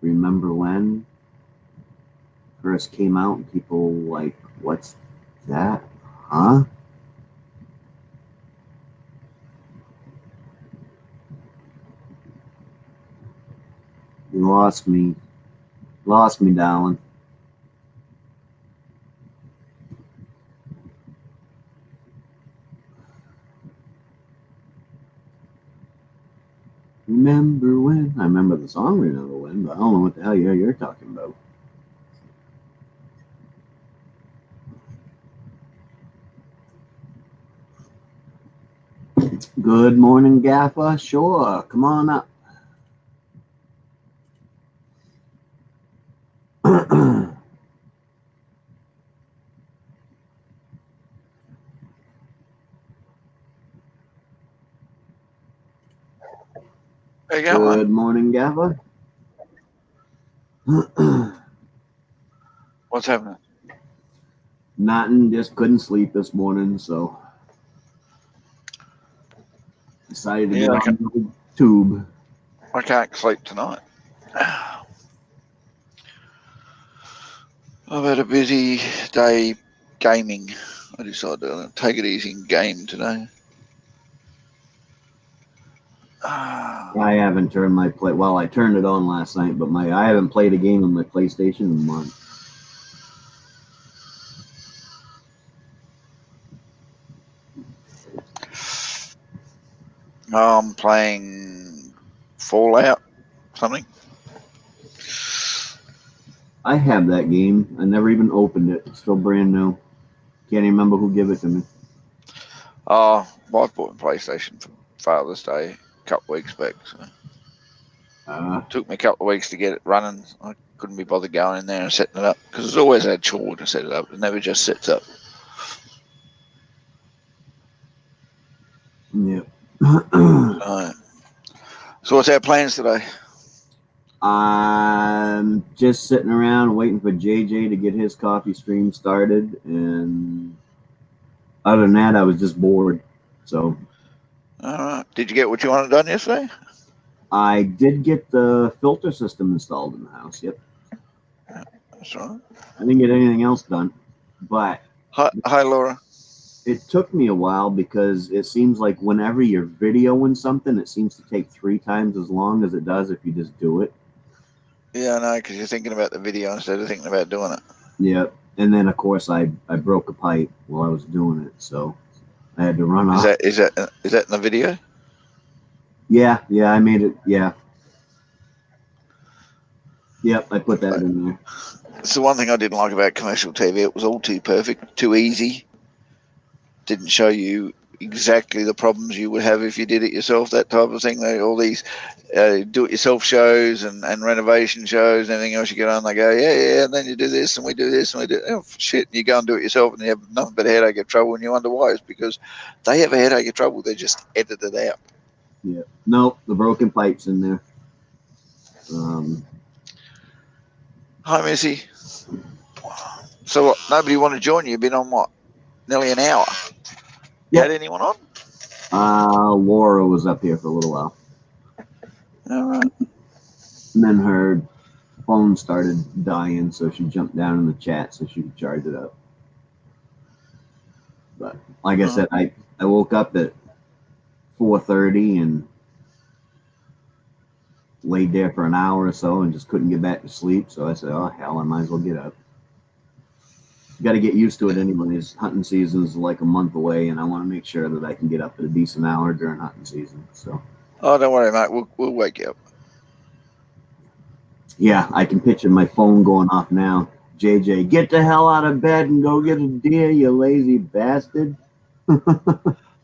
Remember when first came out and people were like, what's that? Huh? You lost me. Lost me, darling. Remember when? I remember the song Remember When, but I don't know what the hell you're talking about. Good morning, Gaffer. Sure, come on up. There you go, Good morning, Gaffer. What's happening? Nothing, just couldn't sleep this morning, so decided to get on the tube. I can't sleep tonight. I've had a busy day gaming. I decided to take it easy and game today. I haven't turned my play. Well, I turned it on last night, but I haven't played a game on my PlayStation in a month. I'm playing Fallout something. I have that game. I never even opened it. It's still brand new. Can't even remember who gave it to me. Well, I bought a PlayStation for Father's Day a couple of weeks back. So. It took me a couple of weeks to get it running. I couldn't be bothered going in there and setting it up because it's always a chore to set it up. It never just sets up. Yep. So what's our plans today? I'm just sitting around waiting for JJ to get his coffee stream started, and other than that, I was just bored. So, all right. Did you get what you wanted done yesterday? I did get the filter system installed in the house. Yep. That's right. I didn't get anything else done, but hi Laura. It took me a while because it seems like whenever you're videoing something, it seems to take 3 times as long as it does if you just do it. Yeah, I know, because you're thinking about the video instead of thinking about doing it. Yep. And then, of course, I broke a pipe while I was doing it, so I had to run off. Is that in the video? Yeah, I made it. Yeah. Yep, I put that in there. It's the one thing I didn't like about commercial TV. It was all too perfect, too easy. Didn't show you exactly the problems you would have if you did it yourself, that type of thing. All these do-it-yourself shows and renovation shows and everything else you get on, they go, yeah, and then you do this and we do this and we do, oh, shit, and you go and do it yourself and you have nothing but a headache of trouble, and you wonder why. It's because they have a headache of trouble. They just edit it out. Yeah. Nope, the broken pipe's in there. Hi, Missy. So what, nobody want to join you? You've been on what? Nearly an hour. You had anyone on? Laura was up here for a little while. All right. And then her phone started dying, so she jumped down in the chat so she could charge it up. But like I said, I woke up at 4:30 and laid there for an hour or so and just couldn't get back to sleep. So I said, oh, hell, I might as well get up. Got to get used to it anyways. Hunting season's like a month away, and I want to make sure that I can get up at a decent hour during hunting season. So. Oh, don't worry, mate. We'll wake you up. Yeah, I can picture my phone going off now. JJ, get the hell out of bed and go get a deer, you lazy bastard.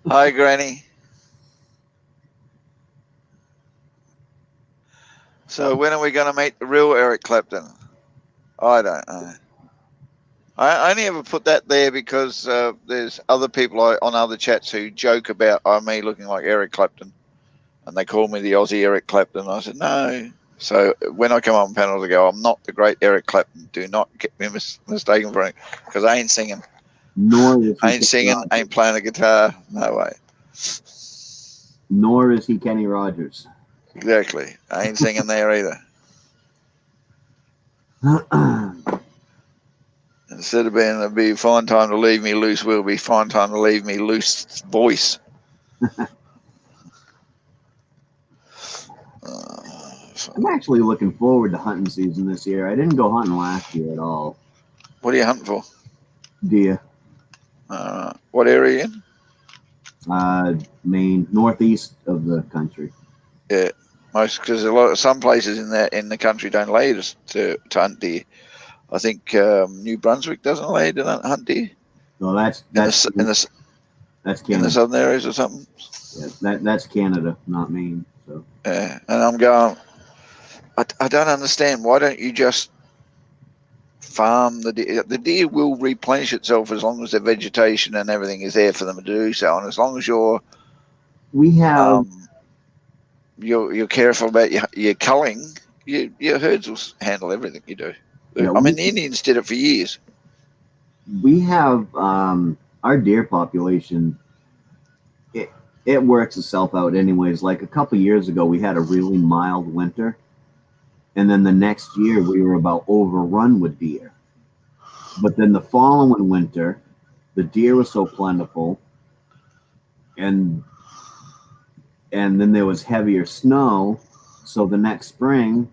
Hi, Granny. So when are we going to meet the real Eric Clapton? I don't know. I only ever put that there because there's other people on other chats who joke about me looking like Eric Clapton, and they call me the Aussie Eric Clapton. I said no. So when I come on panels, I go, I'm not the great Eric Clapton. Do not get me mistaken for it, because I ain't singing. Nor is he I ain't singing, ain't playing a guitar. No way. Nor is he Kenny Rogers. Exactly. I ain't singing there either. Instead of being, it'll be fine time to leave me loose, will be fine time to leave me loose voice. I'm actually looking forward to hunting season this year. I didn't go hunting last year at all. What are you hunting for? Deer. What area are you in? Maine, northeast of the country. Yeah, because some places in the country don't allow you to hunt deer. I think New Brunswick doesn't allow you to hunt deer. No, that's Canada. In the southern areas or something. Yeah, that's Canada, not Maine. So yeah, and I'm going. I don't understand. Why don't you just farm the deer? The deer will replenish itself as long as the vegetation and everything is there for them to do so, and as long as you're careful about your culling, your herds will handle everything you do. Yeah, I mean, the Indians did it for years. We have our deer population. It works itself out anyways. Like a couple years ago, we had a really mild winter, and then the next year we were about overrun with deer. But then the following winter, the deer was so plentiful, and then there was heavier snow. So the next spring,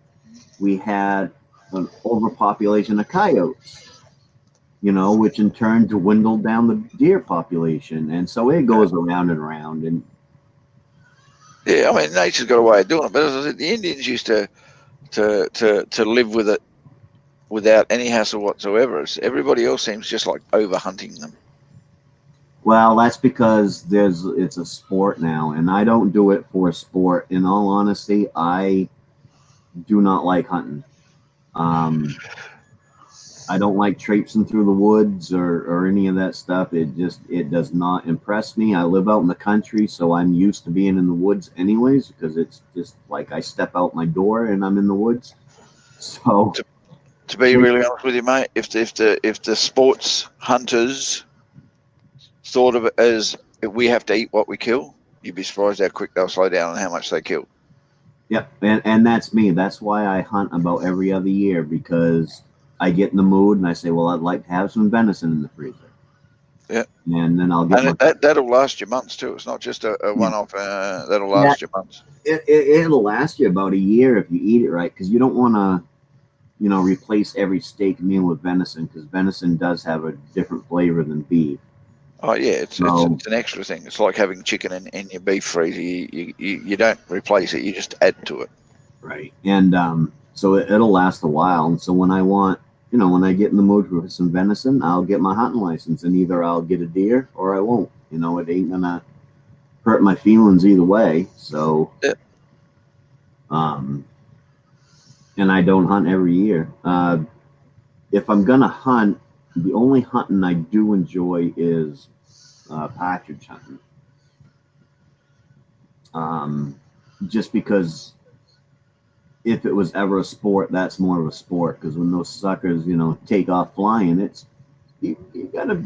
we had an overpopulation of coyotes, which in turn dwindled down the deer population. And so it goes around and around. And yeah, I mean, nature's got a way of doing it. But as I said, the Indians used to live with it without any hassle whatsoever. Everybody else seems just like over hunting them. Well, that's because it's a sport now, and I don't do it for sport. In all honesty, I do not like hunting. I don't like traipsing through the woods or any of that stuff. It does not impress me. I live out in the country, so I'm used to being in the woods anyways, because it's just like I step out my door and I'm in the woods. So to be really honest with you, mate, if the sports hunters thought of it as we have to eat what we kill, you'd be surprised how quick they'll slow down and how much they kill. Yep, and that's me. That's why I hunt about every other year, because I get in the mood and I say, well, I'd like to have some venison in the freezer. Yeah, and then I'll get that'll last you months too. It's not just a one-off. That'll last you months. It'll last you about a year if you eat it right, because you don't want to, replace every steak meal with venison, because venison does have a different flavor than beef. Oh yeah, it's an extra thing. It's like having chicken in your beef freezer. You don't replace it. You just add to it. Right, and so it'll last a while. And so when I want, when I get in the mood for some venison, I'll get my hunting license, and either I'll get a deer or I won't. It ain't gonna hurt my feelings either way. So, yeah. And I don't hunt every year. If I'm gonna hunt, the only hunting I do enjoy is partridge hunting. Just because if it was ever a sport, that's more of a sport. Because when those suckers, take off flying, you gotta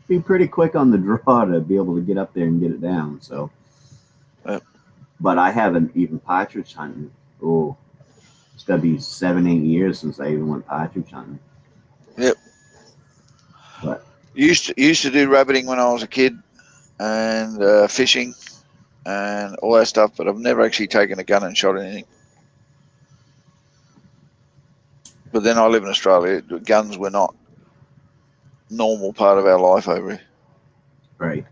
be pretty quick on the draw to be able to get up there and get it down. So, but I haven't even partridge hunting. Oh, it's gotta be 7-8 years since I even went partridge hunting. Yep. But used to do rabbiting when I was a kid, and fishing and all that stuff, but I've never actually taken a gun and shot anything. But then I live in Australia. Guns were not normal part of our life over here. Right.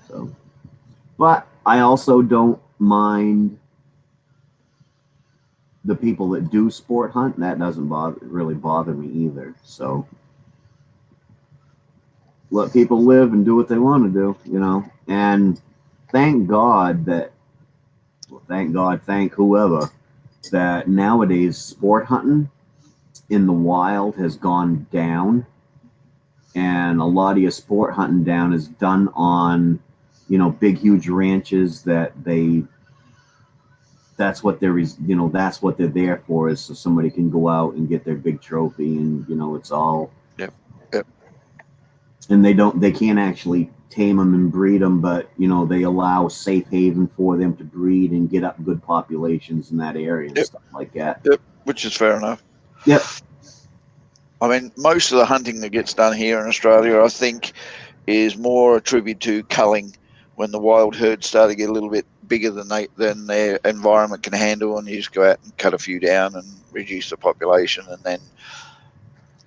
So, but I also don't mind the people that do sport hunt, that doesn't really bother me either. So let people live and do what they want to do, you know. And thank God that, well, thank God, thank whoever, that nowadays sport hunting in the wild has gone down, and a lot of your sport hunting down is done on, you know, big huge ranches that that's what that's what they're there for, is so somebody can go out and get their big trophy, and you know it's all. Yep. Yep. And they can't actually tame them and breed them, but you know they allow safe haven for them to breed and get up good populations in that area and Yep. stuff like that. Yep, which is fair enough. Yep. I mean, most of the hunting that gets done here in Australia, I think, is more a tribute to culling, when the wild herds start to get a little bit bigger than their environment can handle, and you just go out and cut a few down and reduce the population, and then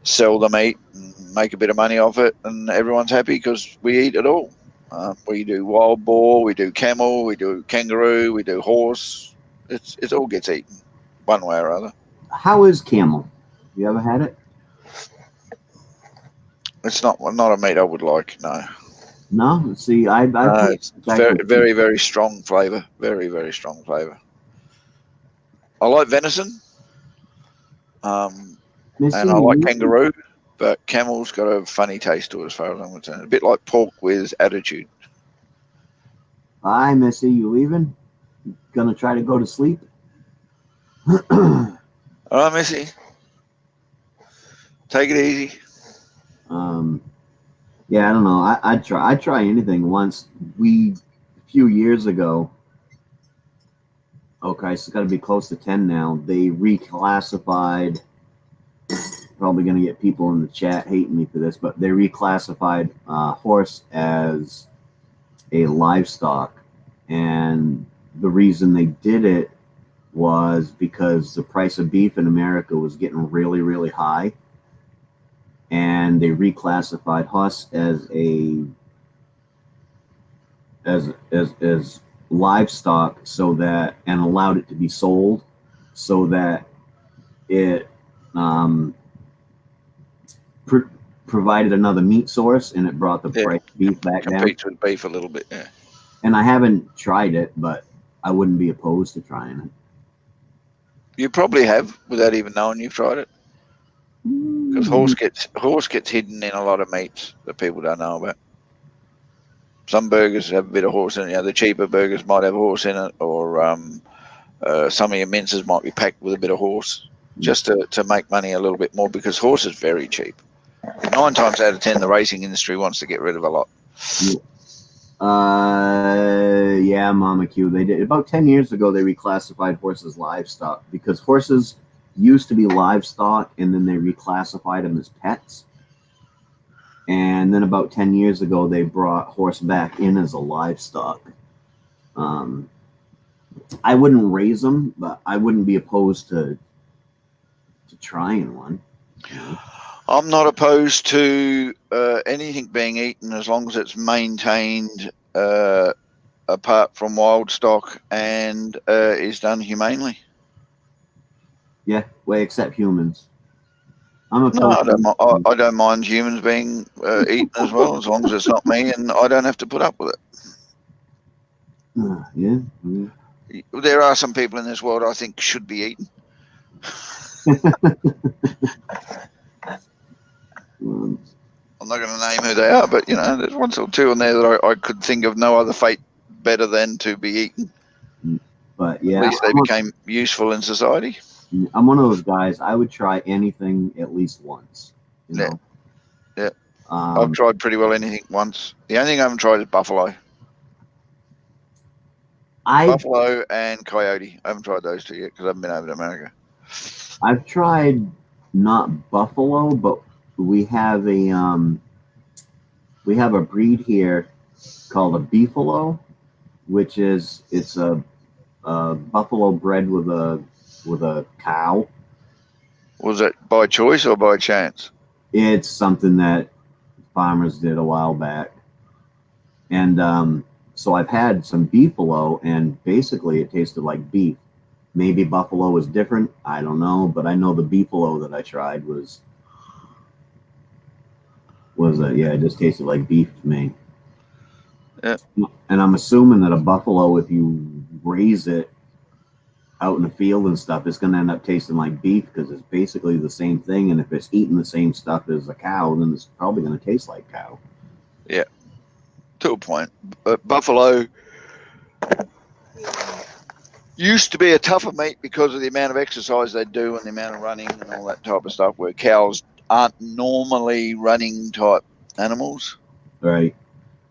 sell the meat and make a bit of money off it, and everyone's happy because we eat it all. We do wild boar, we do camel, we do kangaroo, we do horse. It all gets eaten one way or other. How is camel? You ever had it? It's not a meat I would like. No. No. See, I've It's very, very, very strong flavour. Very, very strong flavour. I like venison, and I like kangaroo, but camel's got a funny taste to it as far as I'm concerned. A bit like pork with attitude. Hi, Missy. You leaving? Gonna try to go to sleep? All right, Missy. Take it easy. Yeah, I don't know. I'd try anything once. A few years ago. Okay, so it's got to be close to 10 now. They reclassified. Probably going to get people in the chat hating me for this, but they reclassified horse as a livestock, and the reason they did it was because the price of beef in America was getting really, really high, and they reclassified horse as livestock, so that, and allowed it to be sold, so that it provided another meat source, and it brought the price of beef back down. Competes with beef a little bit, yeah. And I haven't tried it, but I wouldn't be opposed to trying it. You probably have, without even knowing you've tried it, because horse gets hidden in a lot of meats that people don't know about. Some burgers have a bit of horse in it. You know, the cheaper burgers might have horse in it, or some of your minces might be packed with a bit of horse, just to make money a little bit more, because horse is very cheap. 9 times out of 10, the racing industry wants to get rid of a lot. Yeah, Mama Q. They did about 10 years ago. They reclassified horses livestock, because horses used to be livestock, and then they reclassified them as pets. And then about 10 years ago, they brought horse back in as a livestock. I wouldn't raise them, but I wouldn't be opposed to trying one. I'm not opposed to anything being eaten as long as it's maintained apart from wild stock and is done humanely. Yeah, well, except humans. I don't mind humans being eaten as well, as long as it's not me and I don't have to put up with it. Yeah. There are some people in this world I think should be eaten. I'm not going to name who they are, but you know, there's one or two in there that I could think of no other fate better than to be eaten. But yeah, at least they became useful in society. I'm one of those guys. I would try anything at least once. You know? Yeah. I've tried pretty well anything once. The only thing I haven't tried is buffalo. Buffalo and coyote. I haven't tried those two yet because I haven't been over to America. I've tried not buffalo, but we have a breed here called a beefalo, which is it's a buffalo bred with a cow. Was it by choice or by chance? It's something that farmers did a while back, and so I've had some beefalo, and basically it tasted like beef. Maybe buffalo is different. I don't know, but I know the beefalo that I tried was it just tasted like beef to me. Yeah. And I'm assuming that a buffalo, if you raise it out in the field and stuff, it's going to end up tasting like beef because it's basically the same thing. And if it's eating the same stuff as a cow, then it's probably going to taste like cow. Yeah, to a point. But buffalo used to be a tougher meat because of the amount of exercise they do and the amount of running and all that type of stuff, where cows aren't normally running type animals. Right.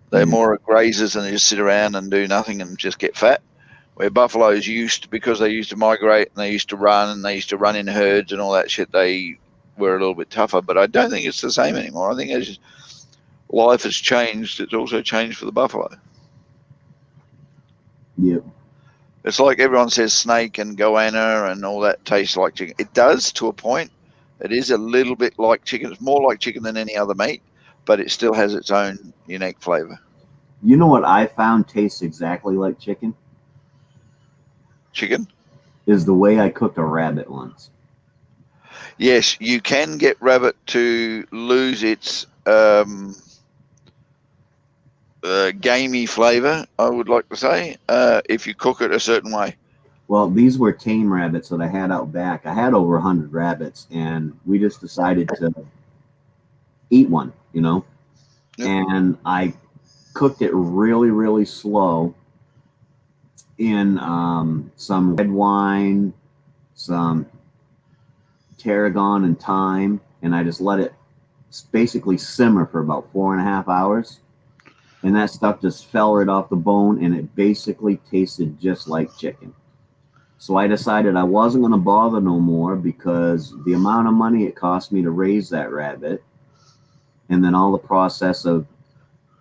They're more grazers and they just sit around and do nothing and just get fat. Where buffaloes because they used to migrate and they used to run and they used to run in herds and all that shit, they were a little bit tougher. But I don't think it's the same anymore. I think as life has changed, it's also changed for the buffalo. Yep. It's like everyone says snake and goanna and all that tastes like chicken. It does to a point. It is a little bit like chicken. It's more like chicken than any other meat, but it still has its own unique flavor. You know what I found tastes exactly like chicken? Chicken? Is the way I cooked a rabbit once. Yes, you can get rabbit to lose its gamey flavor, I would like to say, if you cook it a certain way. Well, these were tame rabbits that I had out back. I had over 100 rabbits, and we just decided to eat one, you know? Yep. And I cooked it really, really slow in some red wine, some tarragon and thyme, and I just let it basically simmer for about 4.5 hours. And that stuff just fell right off the bone, and it basically tasted just like chicken. So I decided I wasn't going to bother no more because the amount of money it cost me to raise that rabbit, and then all the process of,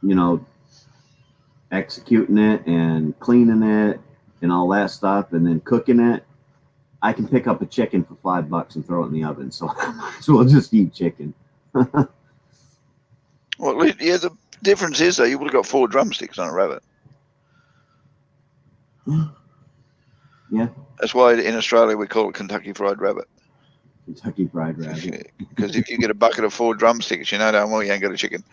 you know, executing it and cleaning it and all that stuff, and then cooking it, I can pick up a chicken for $5 and throw it in the oven. So I might as well just eat chicken. Well, yeah, the difference is, though, you would have got 4 drumsticks on a rabbit. Yeah. That's why in Australia we call it Kentucky Fried Rabbit. Kentucky Fried Rabbit. Because if you get a bucket of 4 drumsticks, you know damn well you ain't got a chicken.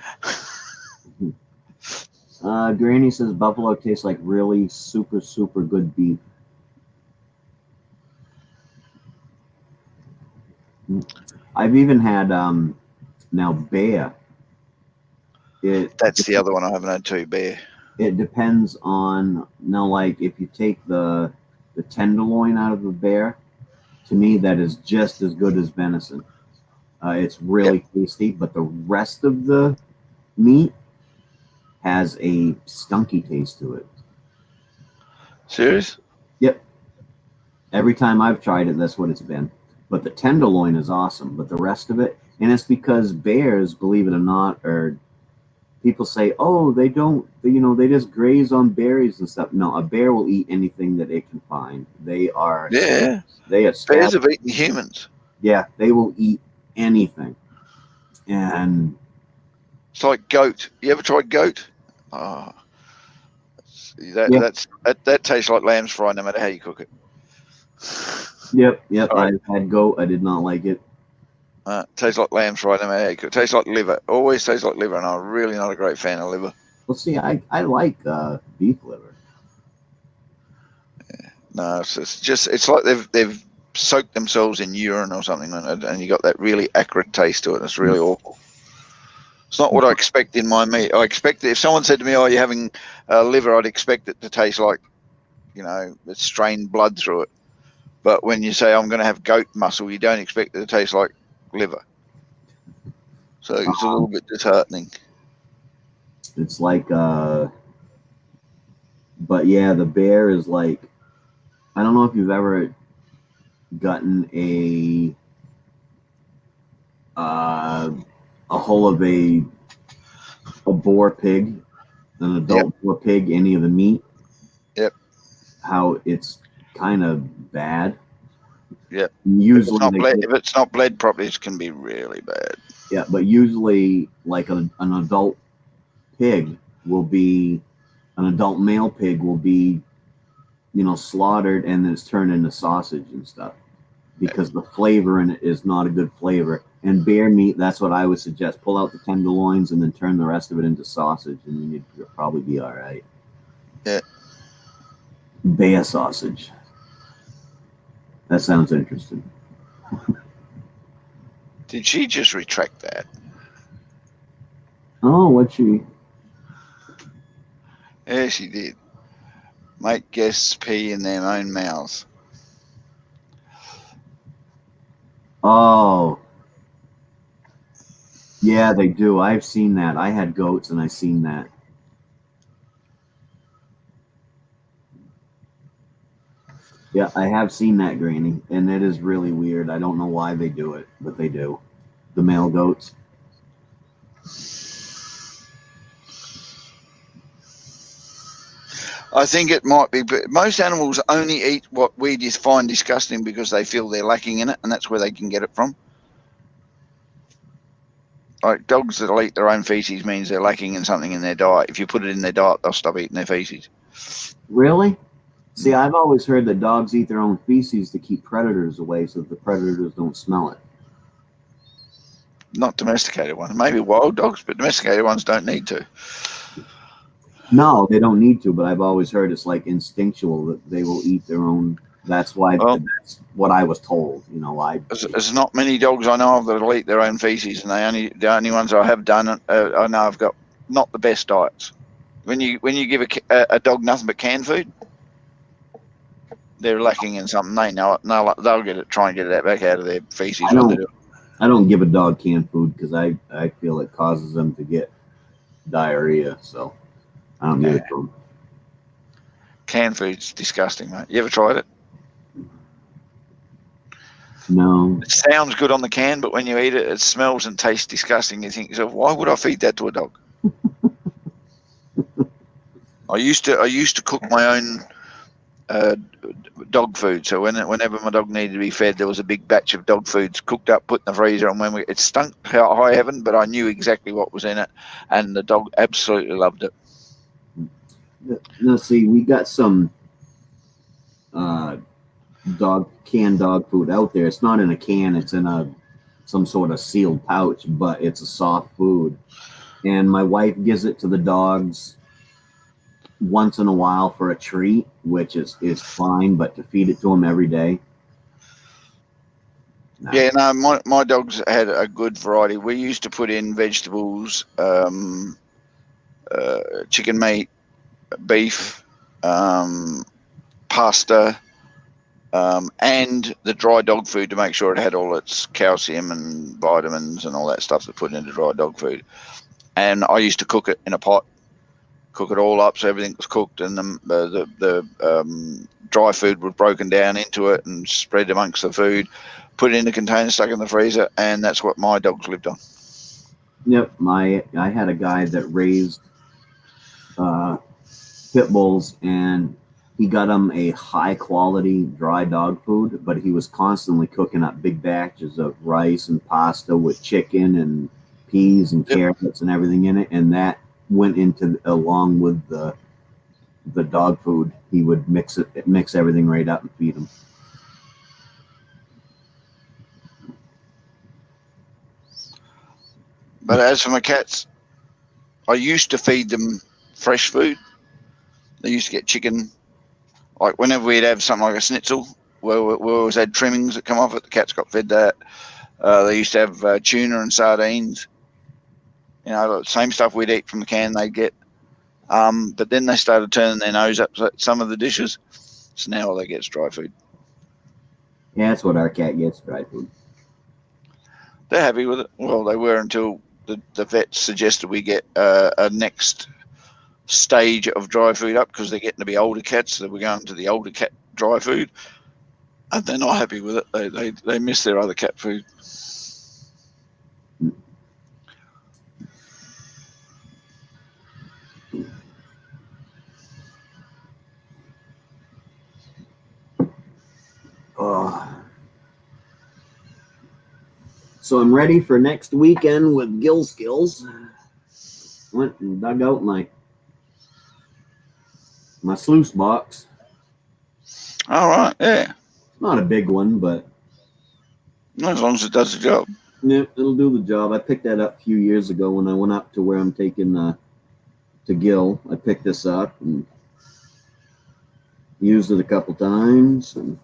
Granny says buffalo tastes like really super, super good beef. I've even had now bear. That's the other one I haven't had too, bear. It depends on now, like if you take the tenderloin out of the bear, to me that is just as good as venison. It's really tasty, but the rest of the meat has a skunky taste to it. Serious? Yep. Every time I've tried it, that's what it's been. But the tenderloin is awesome, but the rest of it, and it's because bears, believe it or not, are people say, oh, they don't, you know, they just graze on berries and stuff. No, a bear will eat anything that it can find. They are, Yeah. they are Bears have eaten humans. Yeah, they will eat anything. And it's like goat. You ever tried goat? Oh, that tastes like lamb's fry no matter how you cook it. Yep. I've had goat. I did not like it. Tastes like lamb's fry no matter how you cook it. Tastes like liver. Always tastes like liver, and I'm really not a great fan of liver. Well, see, I like beef liver. Yeah. No, it's like they've soaked themselves in urine or something, and you got that really acrid taste to it. It's really awful. It's not what I expect in my meat. I expect if someone said to me, "Oh, you're having liver," I'd expect it to taste like, you know, it's strained blood through it. But when you say I'm going to have goat muscle, you don't expect it to taste like liver. So it's a little bit disheartening. It's like, but yeah, the bear is like, I don't know if you've ever gotten a whole of a boar pig, an adult boar pig, any of the meat. Yep. How it's kind of bad. Yep. Usually, if it's not bled properly, it can be really bad. Yeah, but usually, like an adult pig will be, an adult male pig will be slaughtered and then it's turned into sausage and stuff because the flavor in it is not a good flavor. And bear meat, that's what I would suggest. Pull out the tenderloins and then turn the rest of it into sausage, and you'll probably be all right. Yeah. Bear sausage. That sounds interesting. Did she just retract that? Oh, what she? Yeah, she did. Make guests pee in their own mouths. Oh. Yeah, they do. I've seen that. I had goats and I've seen that. Yeah, I have seen that, Granny, and it is really weird. I don't know why they do it, but they do. The male goats. I think it might be, but most animals only eat what we just find disgusting because they feel they're lacking in it, and that's where they can get it from. Like dogs that'll eat their own feces means they're lacking in something in their diet. If you put it in their diet, they'll stop eating their feces. Really? See, I've always heard that dogs eat their own feces to keep predators away so that the predators don't smell it. Not domesticated ones. Maybe wild dogs, but domesticated ones don't need to. No, they don't need to, but I've always heard it's like instinctual that they will eat their own. That's why that's what I was told. There's not many dogs I know of that'll eat their own feces, and the only ones I have done, I know I've got not the best diets. When you give a dog nothing but canned food, they're lacking in something. They know it. No, they'll try and get it back out of their feces. I don't give a dog canned food because I feel it causes them to get diarrhea. So I don't give it to them. Canned food's disgusting, mate. You ever tried it? No. It sounds good on the can, but when you eat it, it smells and tastes disgusting. You think, why would I feed that to a dog? I used to cook my own dog food. So whenever my dog needed to be fed, there was a big batch of dog foods cooked up, put in the freezer, and it stunk high heaven, but I knew exactly what was in it, and the dog absolutely loved it. Now, see, we got some canned dog food out there. It's not in a can; it's in some sort of sealed pouch, but it's a soft food. And my wife gives it to the dogs once in a while for a treat, which is fine, but to feed it to them every day. No. Yeah, no, my dogs had a good variety. We used to put in vegetables, chicken meat, beef, pasta, and the dry dog food to make sure it had all its calcium and vitamins and all that stuff to put into dry dog food. And I used to cook it in a pot, cook it all up so everything was cooked, and the dry food was broken down into it and spread amongst the food, put it in a container, stuck in the freezer, and that's what my dogs lived on. Yep, I had a guy that raised pit bulls, and he got them a high quality dry dog food, but he was constantly cooking up big batches of rice and pasta with chicken and peas and carrots and everything in it, and that went into along with the dog food. He would mix everything right up and feed them. But as for my cats, I used to feed them fresh food. They used to get chicken. Like whenever we'd have something like a schnitzel, we always had trimmings that come off it. The cats got fed that. They used to have tuna and sardines. The same stuff we'd eat from the can they'd get. But then they started turning their nose up at some of the dishes. So now all they get is dry food. Yeah, that's what our cat gets, dry food. They're happy with it. Well, they were until the vet suggested we get a next stage of dry food up because they're getting to be older cats. So we're going to the older cat dry food. And they're not happy with it. They miss their other cat food. So I'm ready for next weekend with Gill Skills. Went and dug out my sluice box. All right, yeah. Not a big one, but As long as it does the job. yeah, it'll do the job. I picked that up a few years ago when I went up to where I'm taking to Gill. I picked this up and used it a couple times, and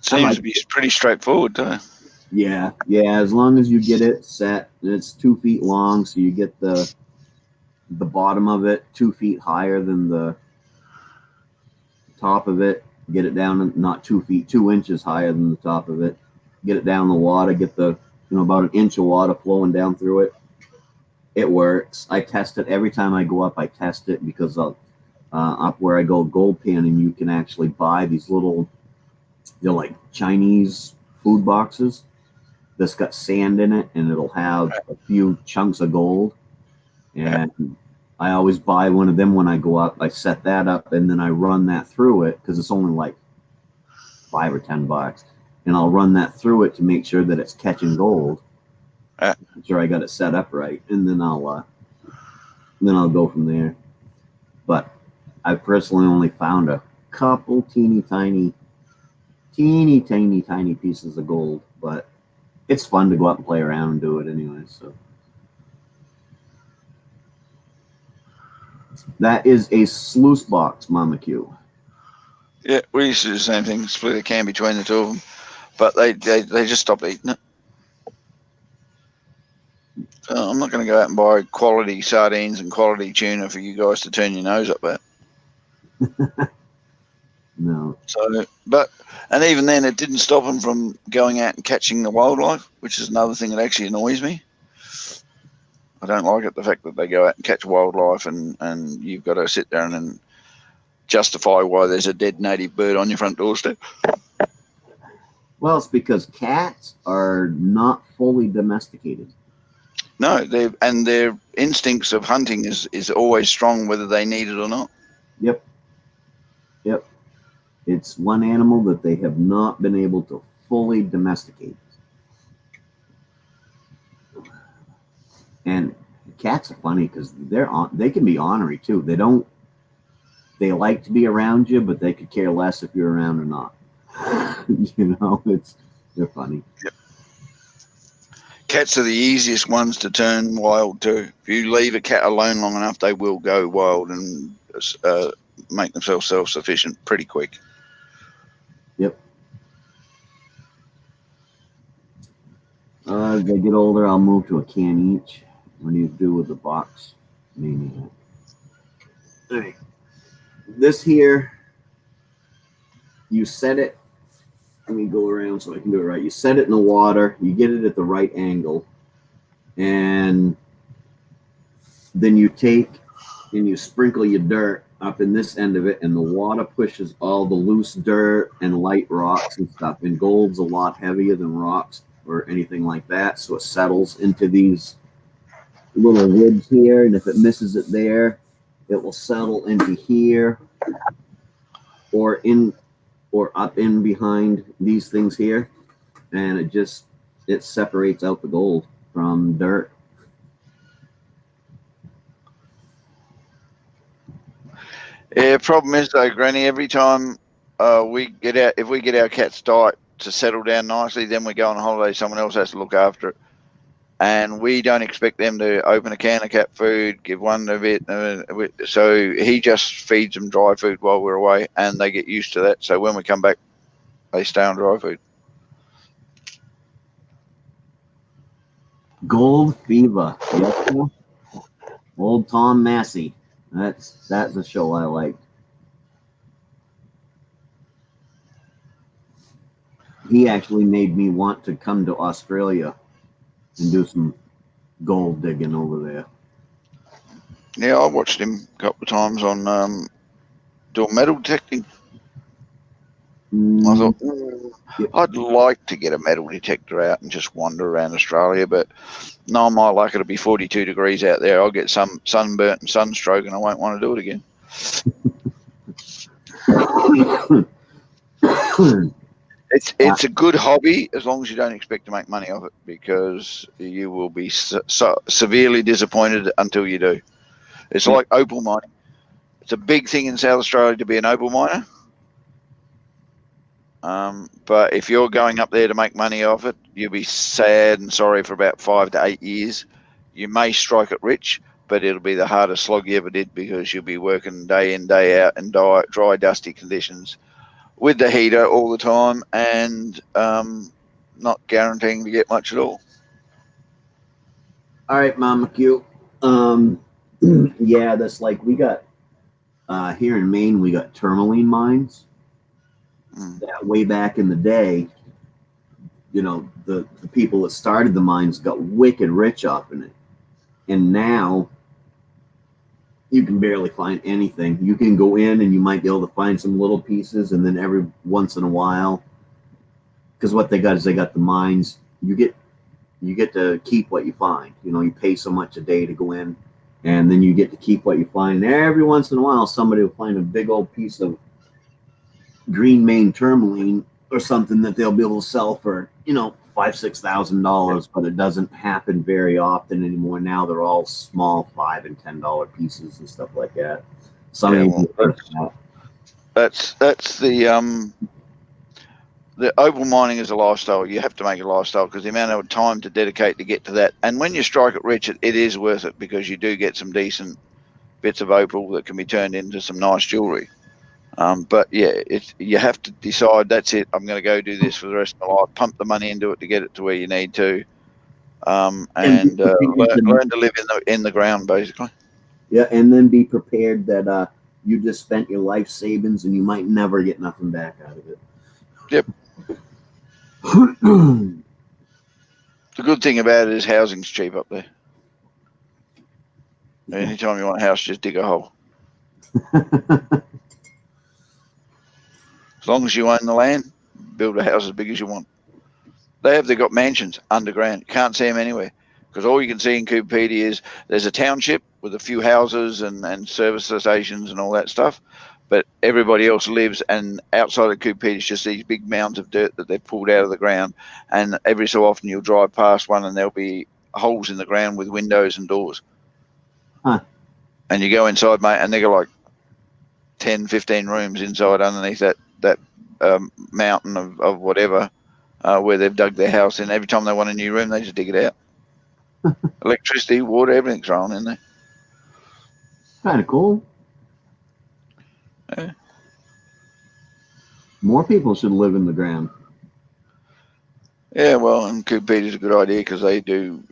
Seems to be pretty straightforward, too. Yeah, as long as you get it set, and it's 2 feet long, so you get the bottom of it 2 feet higher than the top of it. Get it down, not 2 feet, 2 inches higher than the top of it. Get it down the water. Get the about an inch of water flowing down through it. It works. I test it every time I go up. I test it because up where I go gold panning, you can actually buy these little, they're like Chinese food boxes that's got sand in it, and it'll have a few chunks of gold. And I always buy one of them when I go up. I set that up, and then I run that through it because it's only like $5 or $10, and I'll run that through it to make sure that it's catching gold. Make sure I got it set up right, and then I'll go from there. But I personally only found a couple teeny tiny pieces of gold, but it's fun to go out and play around and do it anyway. So that is a sluice box, Mama Q. Yeah, we used to do the same thing, split a can between the two of them, but they just stopped eating it. So I'm not going to go out and buy quality sardines and quality tuna for you guys to turn your nose up at. No. So, and even then, it didn't stop them from going out and catching the wildlife, which is another thing that actually annoys me. I don't like it, the fact that they go out and catch wildlife, and you've got to sit there and justify why there's a dead native bird on your front doorstep. Well, it's because cats are not fully domesticated. No, their instincts of hunting is always strong, whether they need it or not. Yep. It's one animal that they have not been able to fully domesticate. And cats are funny because they can be ornery too. They like to be around you, but they could care less if you're around or not. They're funny. Yep. Cats are the easiest ones to turn wild too. If you leave a cat alone long enough, they will go wild and make themselves self-sufficient pretty quick. Yep. As they get older, I'll move to a can each. What do you do with the box? Maine-iac. Hey. This here, you set it. Let me go around so I can do it right. You set it in the water. You get it at the right angle. And then you take and you sprinkle your dirt up in this end of it, and the water pushes all the loose dirt and light rocks and stuff. And gold's a lot heavier than rocks or anything like that, so it settles into these little ribs here, and if it misses it there, it will settle into here or up in behind these things here, and it separates out the gold from dirt. Yeah, problem is though, Granny, every time if we get our cat's diet to settle down nicely, then we go on holiday, someone else has to look after it. And we don't expect them to open a can of cat food, give one a bit. So he just feeds them dry food while we're away, and they get used to that. So when we come back, they stay on dry food. Gold Fever. Yes, old Tom Massey. That's a show I like. He actually made me want to come to Australia and do some gold digging over there. Yeah, I watched him a couple of times on doing metal detecting. I thought, I'd like to get a metal detector out and just wander around Australia, but no, my luck, it'll be 42 degrees out there. I'll get some sunburnt and sunstroke, and I won't want to do it again. It's a good hobby as long as you don't expect to make money off it, because you will be severely disappointed until you do. It's like opal mining. It's a big thing in South Australia to be an opal miner. But if you're going up there to make money off it, you'll be sad and sorry for about 5 to 8 years. You may strike it rich, but it'll be the hardest slog you ever did, because you'll be working day in, day out in dry, dusty conditions with the heater all the time, and not guaranteeing to get much at all. All right, Mama Q. Yeah, that's like we got here in Maine, we got tourmaline mines. That way back in the day, you know, the people that started the mines got wicked rich off in it. And now you can barely find anything. You can go in and you might be able to find some little pieces, and then every once in a while, because what they got is they got the mines. You get to keep what you find. You know, you pay so much a day to go in, and then you get to keep what you find. And every once in a while, somebody will find a big old piece of green Maine tourmaline or something that they'll be able to sell for, you know, $5,000-6,000, but it doesn't happen very often anymore. Now they're all small $5 and $10 pieces and stuff like that. That's the opal mining is a lifestyle. You have to make a lifestyle, because the amount of time to dedicate to get to that, and when you strike it rich, it is worth it, because you do get some decent bits of opal that can be turned into some nice jewelry. But yeah, you have to decide, that's it, I'm going to go do this for the rest of my life. Pump the money into it to get it to where you need to, and learn to live in the ground, basically. Yeah, and then be prepared that you just spent your life savings and you might never get nothing back out of it. Yep. The good thing about it is housing's cheap up there. Yeah. Anytime you want a house, just dig a hole. As long as you own the land, build a house as big as you want. They've got mansions underground. You can't see them anywhere, because all you can see in Coopedi is there's a township with a few houses and service stations and all that stuff, but everybody else lives, and outside of Coopedi is just these big mounds of dirt that they've pulled out of the ground, and every so often you'll drive past one and there'll be holes in the ground with windows and doors. Huh. And you go inside, mate, and they got like 10, 15 rooms inside underneath that mountain of whatever, where they've dug their house in. Every time they want a new room, they just dig it out. Electricity, water, everything's thrown in there. Kind of cool. Yeah. More people should live in the ground. Yeah, well, and Coopedi is a good idea, because they do,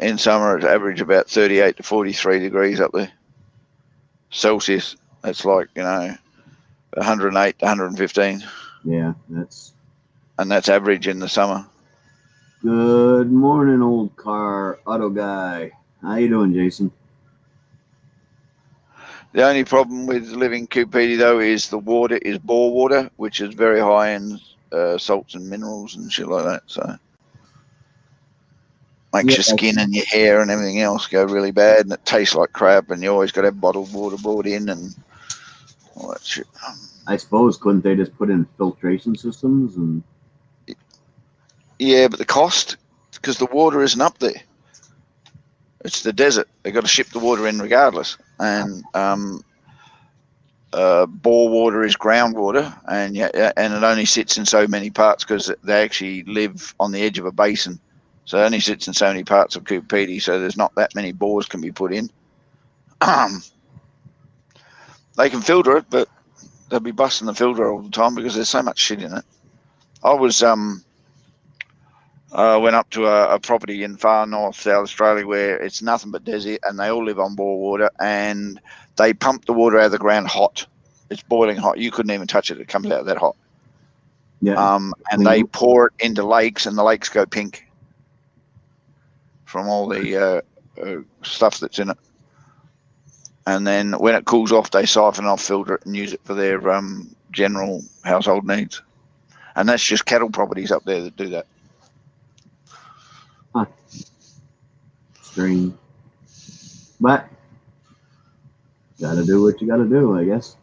in summer, it's average about 38 to 43 degrees up there. Celsius. That's like, 108 to 115. Yeah, and that's average in the summer. Good morning, old car auto guy. How you doing, Jason? The only problem with living Coopedi, though, is the water is bore water, which is very high in salts and minerals and shit like that. So makes your skin and your hair and everything else go really bad, and it tastes like crap, and you always got to have bottled water brought in and all that shit. I suppose, couldn't they just put in filtration systems? And yeah, but the cost, because the water isn't up there. It's the desert. They've got to ship the water in regardless. And bore water is groundwater, and it only sits in so many parts, because they actually live on the edge of a basin. So it only sits in so many parts of Coopedi, so there's not that many bores can be put in. They can filter it, but they'll be busting the filter all the time, because there's so much shit in it. I was went up to a property in far north South Australia where it's nothing but desert, and they all live on bore water, and they pump the water out of the ground hot. It's boiling hot. You couldn't even touch it. It comes out that hot. yeah, and they pour it into lakes, and the lakes go pink from all the stuff that's in it. And then when it cools off, they siphon off, filter it, and use it for their general household needs. And that's just cattle properties up there that do that. Huh. Strange. But gotta do what you gotta do, I guess.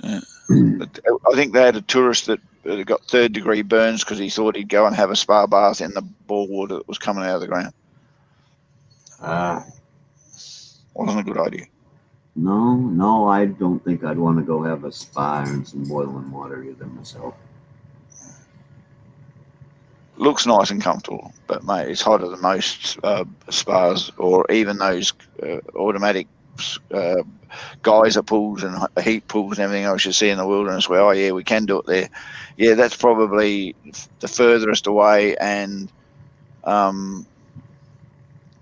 Yeah. But I think they had a tourist that got 3rd-degree burns because he thought he'd go and have a spa bath in the bore water that was coming out of the ground. Wasn't a good idea. No, I don't think I'd want to go have a spa and some boiling water either myself. Looks nice and comfortable, but mate, it's hotter than most spas or even those automatic geyser pools and heat pools and everything else you see in the wilderness where, oh yeah, we can do it there. Yeah, that's probably the furthest away and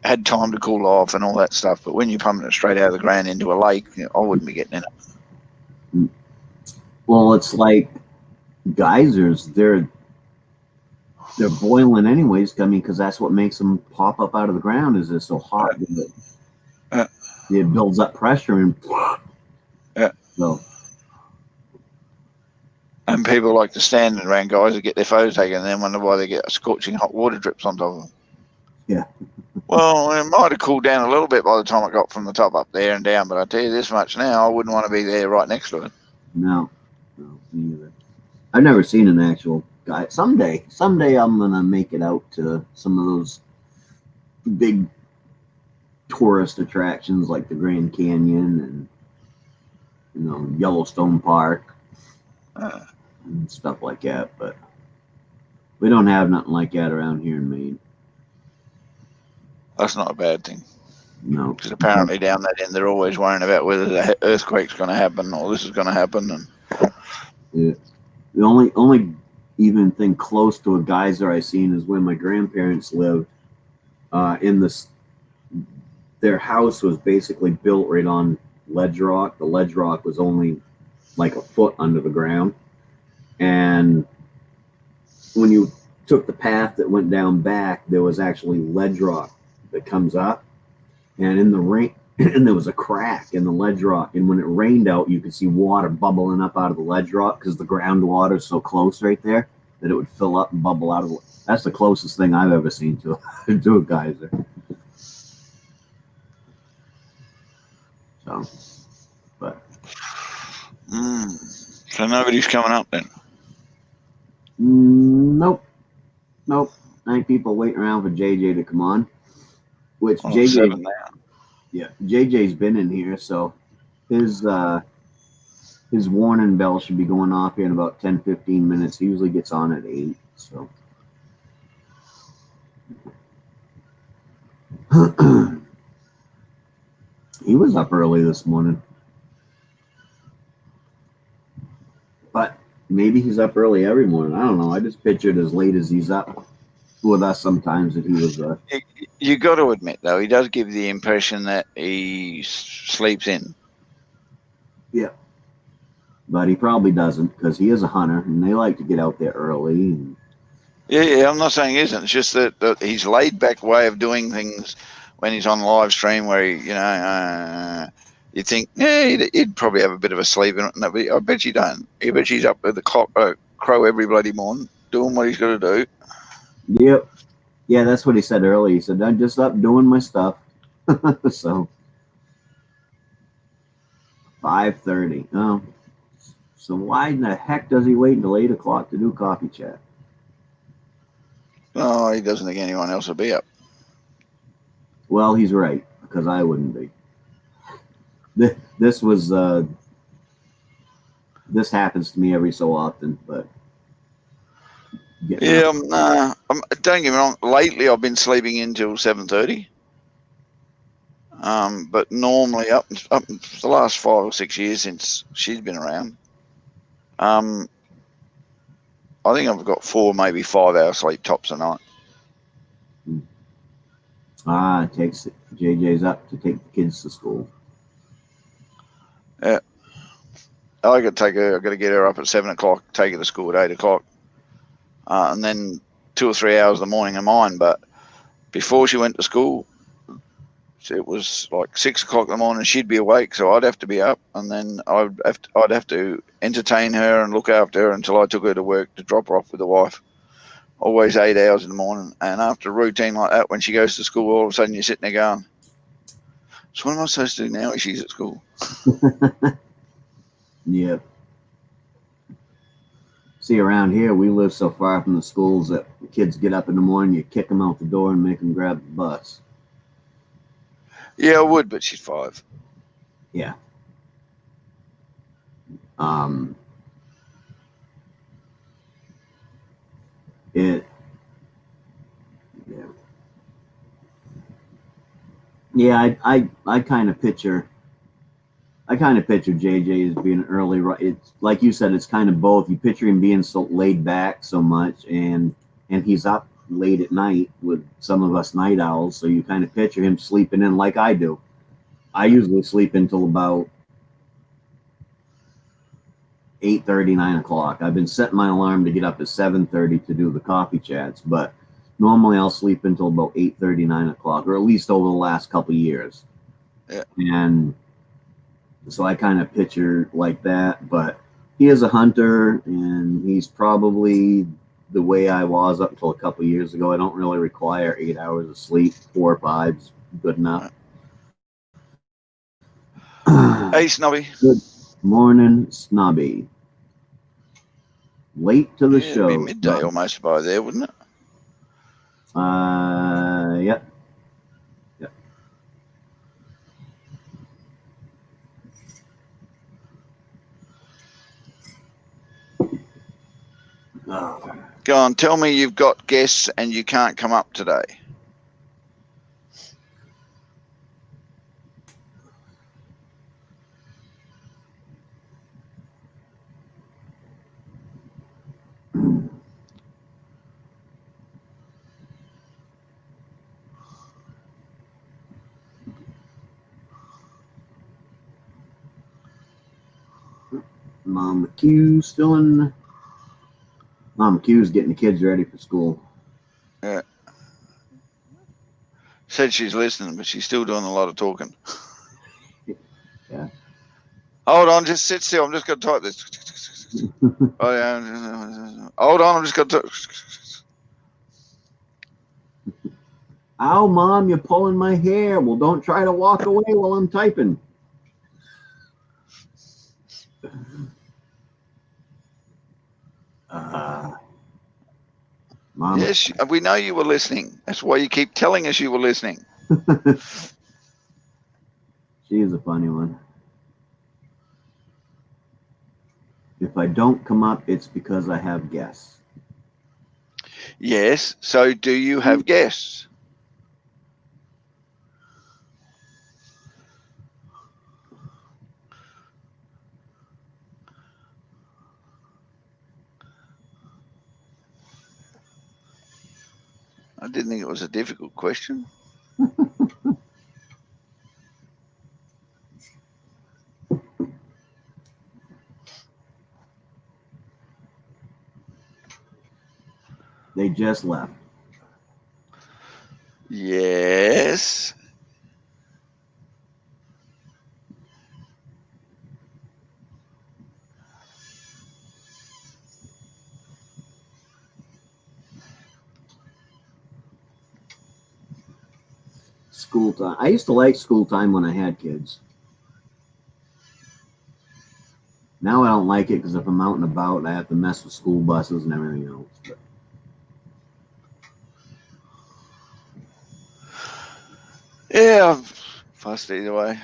had time to cool off and all that stuff. But when you're pumping it straight out of the ground into a lake, I wouldn't be getting in it. Well, it's like geysers. They're boiling anyways. I mean, because that's what makes them pop up out of the ground. Is they're so hot that it builds up pressure and. So. And people like to stand around guys and get their photos taken and then wonder why they get scorching hot water drips on top of them. Yeah. Well, it might have cooled down a little bit by the time it got from the top up there and down, but I tell you this much now, I wouldn't want to be there right next to it. No, me either. I've never seen an actual guy. Someday I'm gonna make it out to some of those big tourist attractions like the Grand Canyon and Yellowstone Park and stuff like that. But we don't have nothing like that around here in Maine. That's not a bad thing. No, because apparently down that end they're always worrying about whether the earthquake's going to happen or this is going to happen. And yeah. The only even thing close to a geyser I seen is when my grandparents lived. Their house was basically built right on ledge rock. The ledge rock was only like a foot under the ground, and when you took the path that went down back, there was actually ledge rock that comes up, and in the rain, and there was a crack in the ledge rock, and when it rained out, you could see water bubbling up out of the ledge rock because the groundwater is so close right there that it would fill up and bubble out of. That's the closest thing I've ever seen to a geyser. So, but so nobody's coming up then. Nope. I think people waiting around for JJ to come on. Which JJ, yeah, JJ's been in here, so his warning bell should be going off here in about 10-15 minutes. He usually gets on at 8. So. He was up early this morning. But maybe he's up early every morning. I don't know. I just pictured as late as he's up with us sometimes that he was. You got to admit, though, he does give the impression that he sleeps in. Yeah. But he probably doesn't because he is a hunter and they like to get out there early. And... Yeah, I'm not saying he isn't. It's just that his laid-back way of doing things when he's on live stream where he, you think, yeah, he'd probably have a bit of a sleep in it. No, but I bet you don't. I bet he's up with the crow every bloody morning doing what he's got to do. Yep. Yeah, that's what he said earlier. He said, I'm just up doing my stuff. So, 5:30. Oh. So why in the heck does he wait until 8 o'clock to do coffee chat? Oh, he doesn't think anyone else will be up. Well, he's right, because I wouldn't be. This happens to me every so often, but... Yeah, don't get me wrong. Lately, I've been sleeping until 7:30. But normally, up the last 5 or 6 years since she's been around, I think I've got 4, maybe 5 hours sleep tops a night. It takes JJ's up to take the kids to school. Yeah, I got to get her up at 7 o'clock, take her to school at 8 o'clock, and then 2 or 3 hours of the morning are mine. But before she went to school, it was like 6 o'clock in the morning. She'd be awake, so I'd have to be up, and then I'd have to entertain her and look after her until I took her to work to drop her off with the wife. Always 8 hours in the morning, and after a routine like that, when she goes to school, all of a sudden you're sitting there going, "So what am I supposed to do now if she's at school?" Yeah. See, around here, we live so far from the schools that the kids get up in the morning, you kick them out the door and make them grab the bus. Yeah, I would, but she's 5. Yeah. Um, it, yeah. Yeah, I kind of picture JJ as being early. It's like you said, it's kind of both. You picture him being so laid back so much, and he's up late at night with some of us night owls. So you kind of picture him sleeping in like I do. I usually sleep until about 8:30, 9 o'clock. I've been setting my alarm to get up at 7:30 to do the coffee chats, but normally I'll sleep until about 8:30, 9 o'clock, or at least over the last couple of years. Yeah. And so I kind of picture like that, but he is a hunter, and he's probably the way I was up until a couple of years ago. I don't really require 8 hours of sleep. 4 or 5's good enough. Hey, Snobby. Good morning, Snobby. Late to the Yeah, it'd be show. midday Snobby. almost by there, wouldn't it? Yep. Go on, tell me you've got guests and you can't come up today. Mama Q's still in. Mama Q's getting the kids ready for school. Yeah. Said she's listening, but she's still doing a lot of talking. Yeah. Hold on, just sit still. I'm just going to type this. Oh, yeah. Hold on, I'm just going to. Ow, Mom, you're pulling my hair. Well, don't try to walk away while I'm typing. Mom. Yes, we know you were listening. That's why you keep telling us you were listening. She is a funny one. If I don't come up, it's because I have guests. Yes, so do you have guests? I didn't think it was a difficult question. They just left. Yes. School time. I used to like school time when I had kids. Now I don't like it because if I'm out and about, I have to mess with school buses and everything else. But Yeah, I'm fussed either way.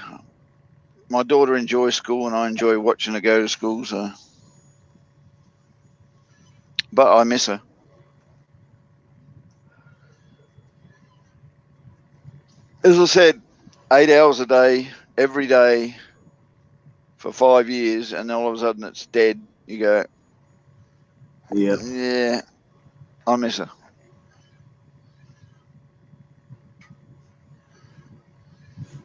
My daughter enjoys school and I enjoy watching her go to school, so. But I miss her. As I said, 8 hours a day, every day for 5 years, and all of a sudden it's dead. You go, yep. yeah, I miss her.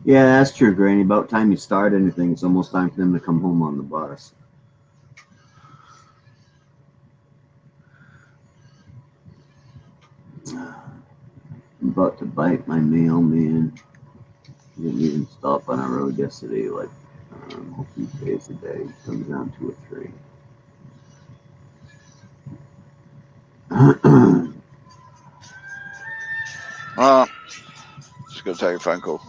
Yeah, that's true, Granny. About time you start anything, it's almost time for them to come home on the bus. I'm about to bite my mailman. He didn't even stop on our road yesterday, like a few days a day. Comes down 2 or 3. Just got to take a phone call.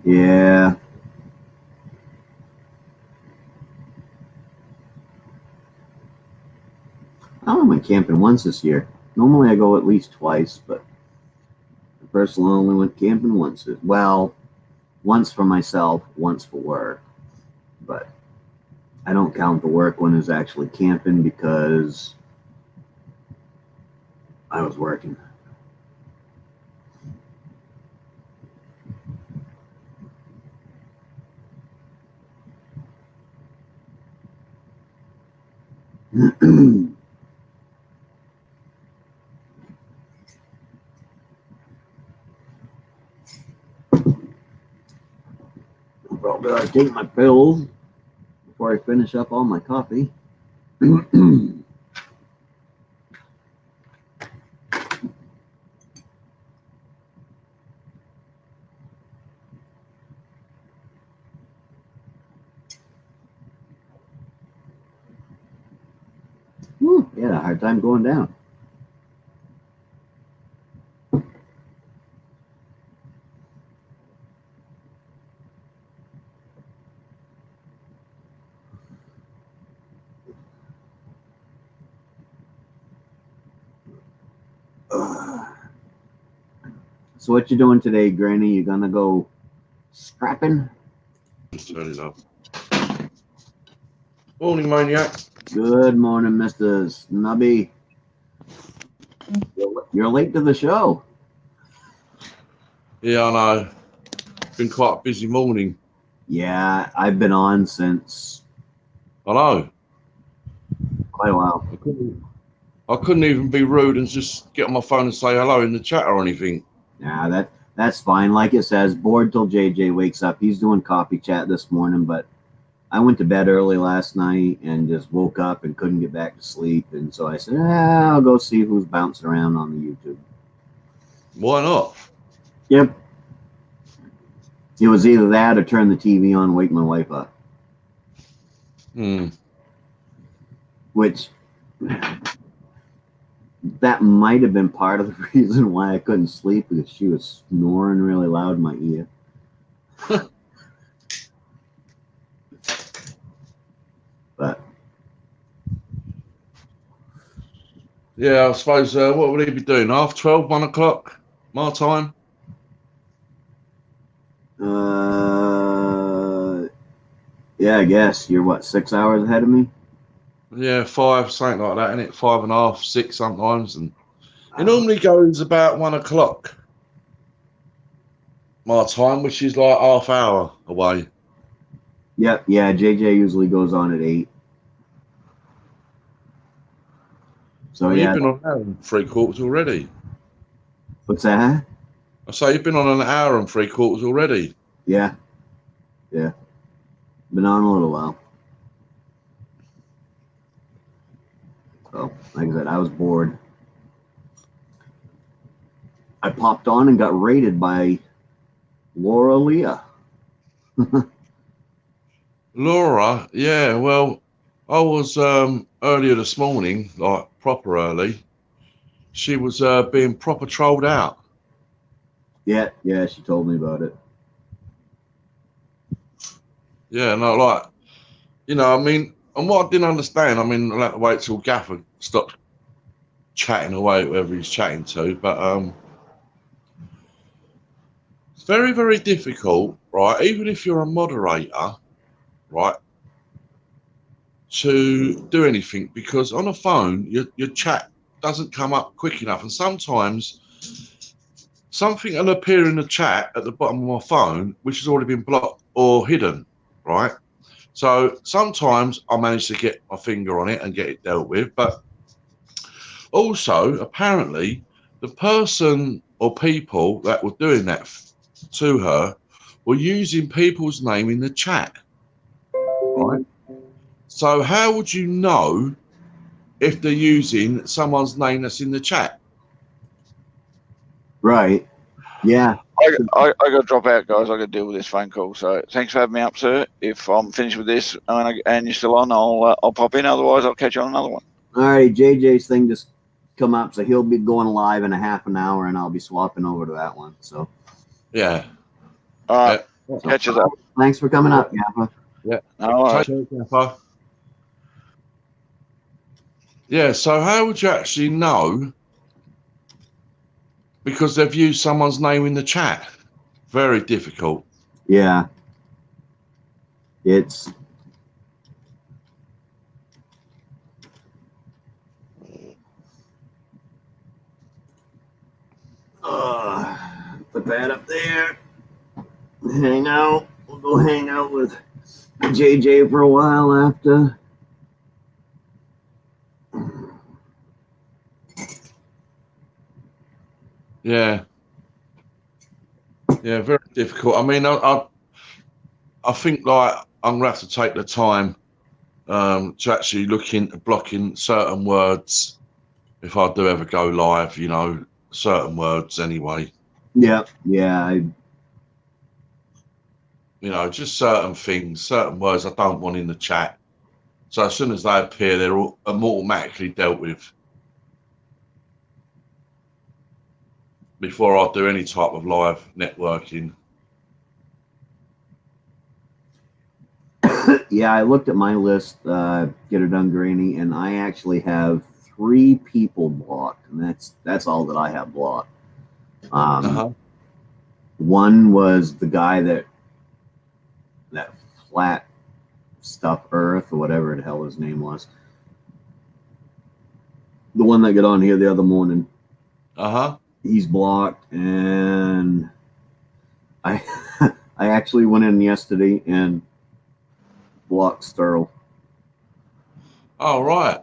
Yeah. I only went camping once this year. Normally I go at least twice, but I personally only went camping once. Well, once for myself, once for work. But I don't count the work one as actually camping because I was working. Probably ought to take my pills before I finish up all my coffee. Whew, yeah, a hard time going down. So what you doing today, Granny? You gonna go scrapping? Turn it up. Morning, Maine-iac. Good morning, Mr. Snubby. You're late to the show. Yeah, I know. Been quite a busy morning. Yeah, I've been on since I know. quite a while. I couldn't even be rude and just get on my phone and say hello in the chat or anything. Yeah, that's fine. Like it says, bored till JJ wakes up. He's doing coffee chat this morning, but I went to bed early last night and just woke up and couldn't get back to sleep. And so I said, I'll go see who's bouncing around on the YouTube. Why not? Yep. It was either that or turn the TV on and wake my wife up. Which, that might have been part of the reason why I couldn't sleep, because she was snoring really loud in my ear. But yeah, I suppose, what would he be doing? 12:30, 1 o'clock, my time? yeah, I guess. You're what, 6 hours ahead of me? Yeah, 5, something like that, innit? 5.5, 6 sometimes. And it normally goes about 1 o'clock, my time, which is like half hour away. Yep, yeah, JJ usually goes on at 8. So Well, yeah. you've been on an hour and 3/4 already. What's that? I say you've been on an hour and 3/4 already. Yeah. Yeah. Been on a little while. So, like I said, I was bored. I popped on and got raided by Laura Leah. Laura, yeah, well, I was earlier this morning, like proper early. She was being proper trolled out. Yeah, she told me about it. Yeah, no, like, you know, I mean, and what I didn't understand, I mean, I'll have to wait till Gaffer stops chatting away, whoever he's chatting to, but it's very, very difficult, right, even if you're a moderator, right, to do anything, because on a phone, your chat doesn't come up quick enough, and sometimes something will appear in the chat at the bottom of my phone, which has already been blocked or hidden, right? So sometimes I manage to get my finger on it and get it dealt with, but also apparently the person or people that were doing that to her were using people's name in the chat, right? So how would you know if they're using someone's name that's in the chat? Right. Yeah. I got to drop out, guys. I got to deal with this phone call. So thanks for having me up, sir. If I'm finished with this and you're still on, I'll pop in. Otherwise, I'll catch you on another one. All right, JJ's thing just come up, so he'll be going live in a half an hour, and I'll be swapping over to that one. So Yeah. All right. So, Catch us up. thanks for coming up, Gaffer. Yeah. All right. Take care, Gaffer. Yeah, so how would you actually know? Because they've used someone's name in the chat. Very difficult. Yeah. It's put that up there. Hang out. We'll go hang out with JJ for a while after. Yeah. Yeah, very difficult. I mean, I think like I'm gonna have to take the time to actually look into blocking certain words if I do ever go live, you know, certain words anyway. Yeah. You know, just certain things, certain words I don't want in the chat. So as soon as they appear, they're automatically dealt with before I do any type of live networking. Yeah, I looked at my list, get it done, Granny, and I actually have 3 people blocked, and that's all that I have blocked. One was the guy that flat stuff Earth or whatever the hell his name was. The one that got on here the other morning. He's blocked, and I I actually went in yesterday and blocked Sterl. Oh right.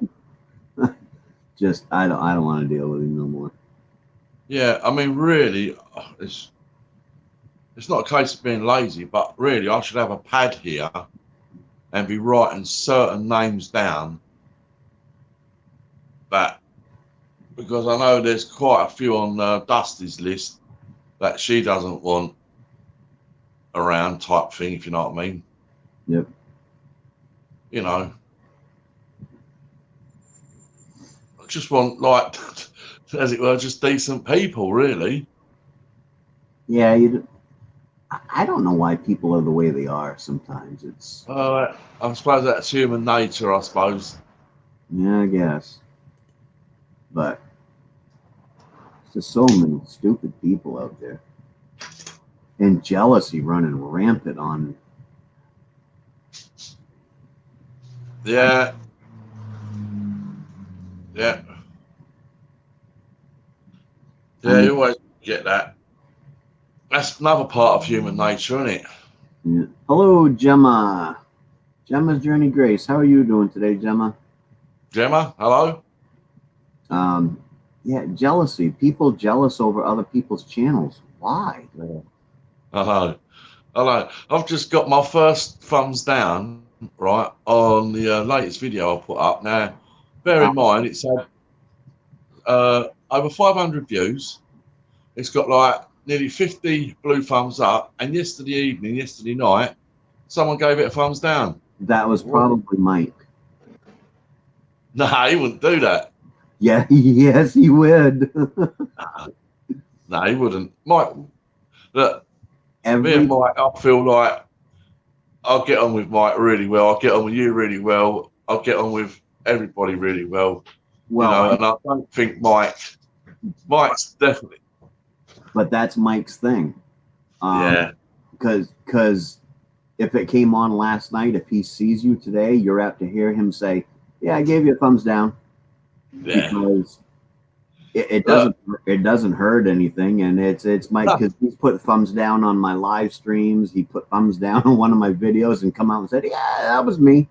Just I don't want to deal with him no more. Yeah, I mean, really, it's not a case of being lazy, but really, I should have a pad here and be writing certain names down. That because I know there's quite a few on Dusty's list that she doesn't want around, type thing, if you know what I mean. Yep. You know, I just want, like, as it were, just decent people, really. Yeah, I don't know why people are the way they are sometimes. It's I suppose that's human nature, I suppose. Yeah, I guess. But there's just so many stupid people out there. And jealousy running rampant on. Yeah. Yeah. Yeah, you always get that. That's another part of human nature, isn't it? Yeah. Hello, Gemma. Gemma's Journey Grace. How are you doing today, Gemma? Gemma, hello? Yeah, jealousy. People jealous over other people's channels. Why? Hello. Hello. I've just got my first thumbs down, right, on the latest video I put up. Now, bear in mind, it's had over 500 views. It's got like nearly 50 blue thumbs up. And yesterday night, someone gave it a thumbs down. That was probably Mike. No, he wouldn't do that. Yeah, yes, he would. No, he wouldn't. Mike, look, me Every and Mike, I feel like I'll get on with Mike really well. I'll get on with you really well. I'll get on with everybody really well. well, You know, and I don't think Mike's definitely. but that's Mike's thing. Yeah. Because if it came on last night, if he sees you today, you're apt to hear him say, "Yeah, I gave you a thumbs down." Yeah. Because it doesn't hurt anything, and it's Mike, because he's put thumbs down on my live streams. He put thumbs down on one of my videos and come out and said, "Yeah, that was me."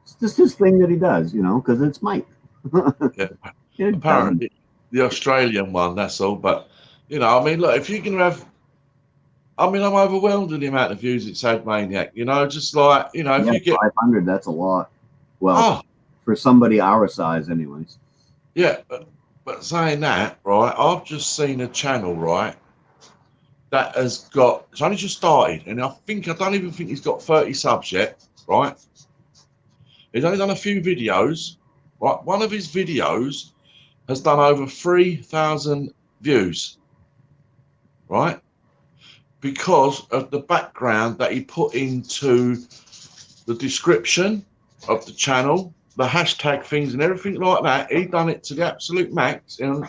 It's just his thing that he does, you know, because it's Mike. Yeah. Apparently, the Australian one, that's all. But, you know, I mean, look, if you can have, I mean, I'm overwhelmed with the amount of views it's had, Maine-iac. You know, just like, you know, if you get 500, that's a lot. Well, for somebody our size, anyways. Yeah, but saying that, right, I've just seen a channel, right, that has got, it's only just started, and I don't even think he's got 30 subs yet, right? He's only done a few videos, right? One of his videos has done over 3,000 views, right? because of the background that he put into the description of the channel, the hashtag things and everything like that. He done it to the absolute max. And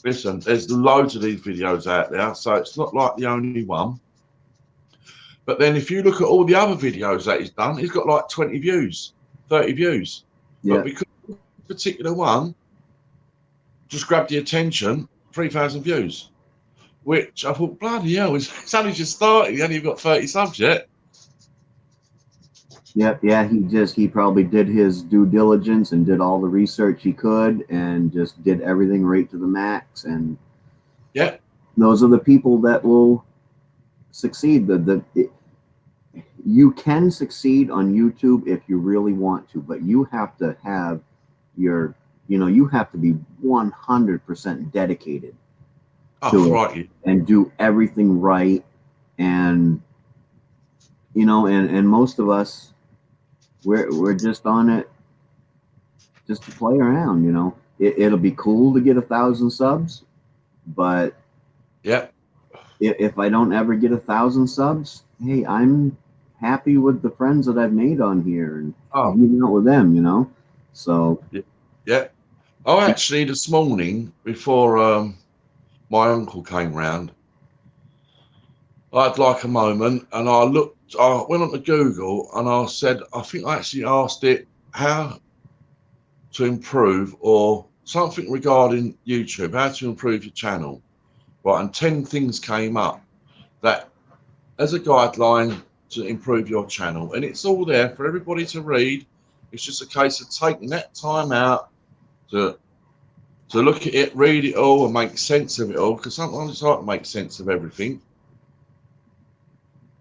listen, there's loads of these videos out there, so it's not like the only one. But then if you look at all the other videos that he's done, he's got like 20 views, 30 views. Yeah. But because this particular one just grabbed the attention, 3,000 views. Which I thought, bloody hell, it's only just started. He only got 30 subs yet. Yep, yeah, he probably did his due diligence and did all the research he could and just did everything right to the max. And yeah, those are the people that will succeed. You can succeed on YouTube if you really want to, but you have to have you have to be 100% dedicated to it and do everything right. And and most of us, we're just on it just to play around. It'll be cool to get 1,000 subs, but yeah, if I don't ever get 1,000 subs, hey, I'm happy with the friends that I've made on here and hanging out with them. So yeah. Actually, this morning before my uncle came round, I had like a moment, and I went on to Google, and I said, I think I actually asked it how to improve or something regarding YouTube, how to improve your channel, right? And 10 things came up that as a guideline to improve your channel, and it's all there for everybody to read. It's just a case of taking that time out to look at it, read it all, and make sense of it all, because sometimes it's hard to make sense of everything.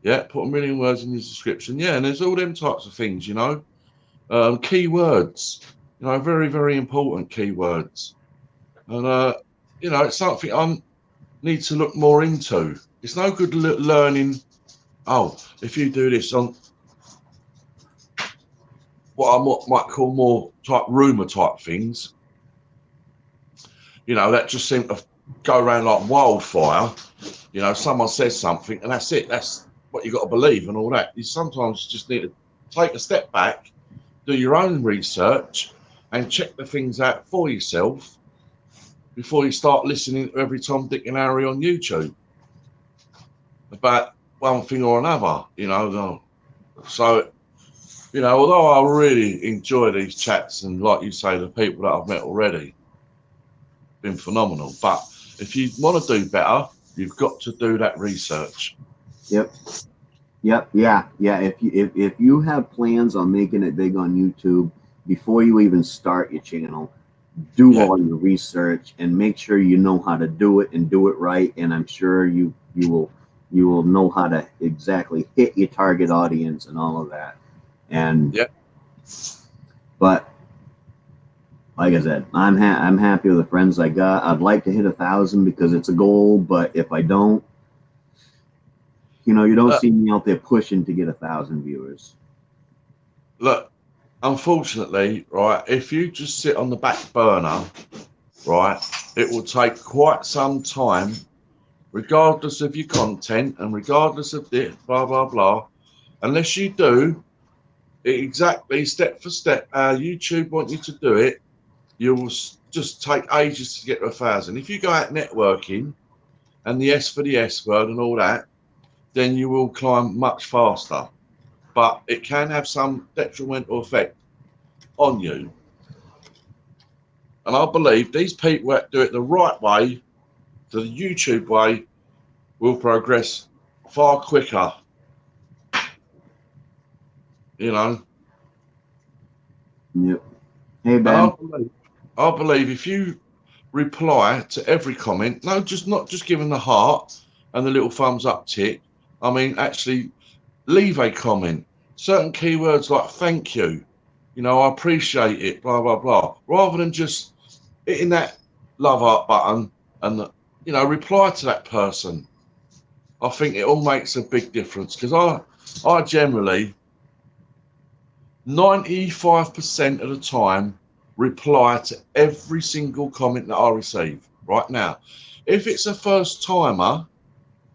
Yeah, put a million words in your description. Yeah, and there's all them types of things, keywords, very, very important keywords. And, it's something I need to look more into. It's no good learning, if you do this on what I might call more type rumor type things, that just seem to go around like wildfire. Someone says something and that's it. That's what you got to believe and all that. You sometimes just need to take a step back, do your own research and check the things out for yourself before you start listening to every Tom, Dick and Harry on YouTube about one thing or another, So, although I really enjoy these chats and like you say, the people that I've met already, been phenomenal. But if you want to do better, you've got to do that research. Yeah. If you have plans on making it big on YouTube, before you even start your channel, do all your research and make sure you know how to do it and do it right. And I'm sure you will know how to exactly hit your target audience and all of that. And but like I said, I'm happy with the friends I got. I'd like to hit 1,000 because it's a goal, but if I don't, you don't see me out there pushing to get 1,000 viewers. Look, unfortunately, right, if you just sit on the back burner, right, it will take quite some time, regardless of your content and regardless of this, blah, blah, blah, unless you do it exactly step for step how YouTube want you to do it. You will just take ages to get to 1,000. If you go out networking and the S for the S word and all that, then you will climb much faster. But it can have some detrimental effect on you. And I believe these people that do it the right way, the YouTube way, will progress far quicker. Yep. Hey, Ben. I believe if you reply to every comment, not just giving the heart and the little thumbs up tick. I mean, actually leave a comment. Certain keywords like thank you, I appreciate it, blah, blah, blah. Rather than just hitting that love up button and, reply to that person. I think it all makes a big difference because I generally 95% of the time reply to every single comment that I receive right now. If it's a first timer,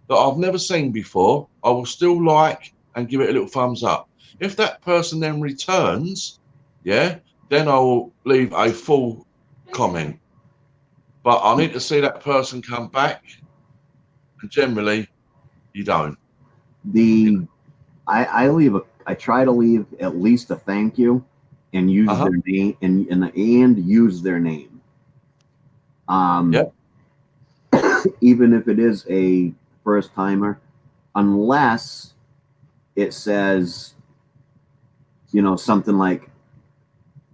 that I've never seen before, I will still like and give it a little thumbs up. If that person then returns, yeah, then I will leave a full comment. But I need to see that person come back, and generally, you don't. I try to leave at least a thank you and use their name and use their name. Even if it is a first timer, unless it says, something like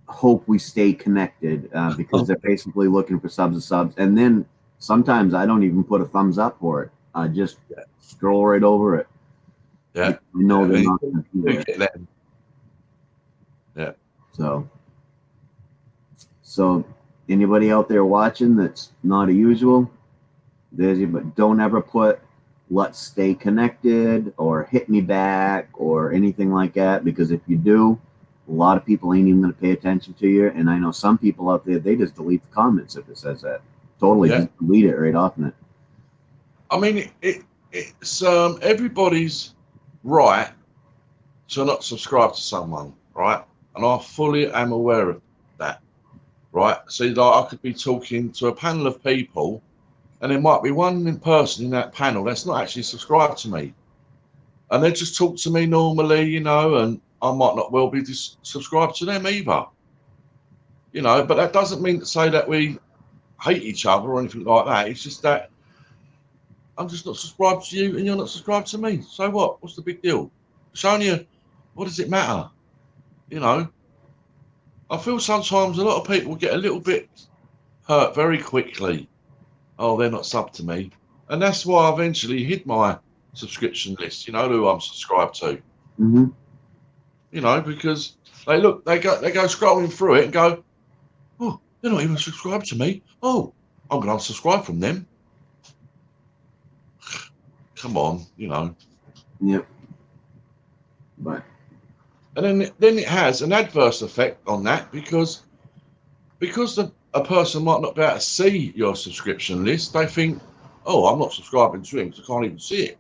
"hope we stay connected," because they're basically looking for subs, and then sometimes I don't even put a thumbs up for it. I just scroll right over it. Yeah, they're not going to be there. Yeah. So anybody out there watching that's not a usual, but don't ever put "let's stay connected" or "hit me back" or anything like that, because if you do, a lot of people ain't even going to pay attention to you. And I know some people out there, they just delete the comments if it says that. Totally just delete it right off in it. I mean, it's everybody's right to not subscribe to someone, right? And I fully am aware of that, right? See, like I could be talking to a panel of people, and there might be one person in that panel that's not actually subscribed to me, and they just talk to me normally, and I might not well be subscribed to them either, But that doesn't mean to say that we hate each other or anything like that. It's just that I'm just not subscribed to you and you're not subscribed to me. So what? What's the big deal? Showing you, what does it matter? I feel sometimes a lot of people get a little bit hurt very quickly. Oh, they're not subbed to me. And that's why I eventually hid my subscription list, who I'm subscribed to. Mm-hmm. Because they go scrolling through it and go, oh, they're not even subscribed to me. Oh, I'm going to unsubscribe from them. Come on, Yep. But. And then it has an adverse effect on that because a person might not be able to see your subscription list. They think, oh, I'm not subscribing to him because I can't even see it.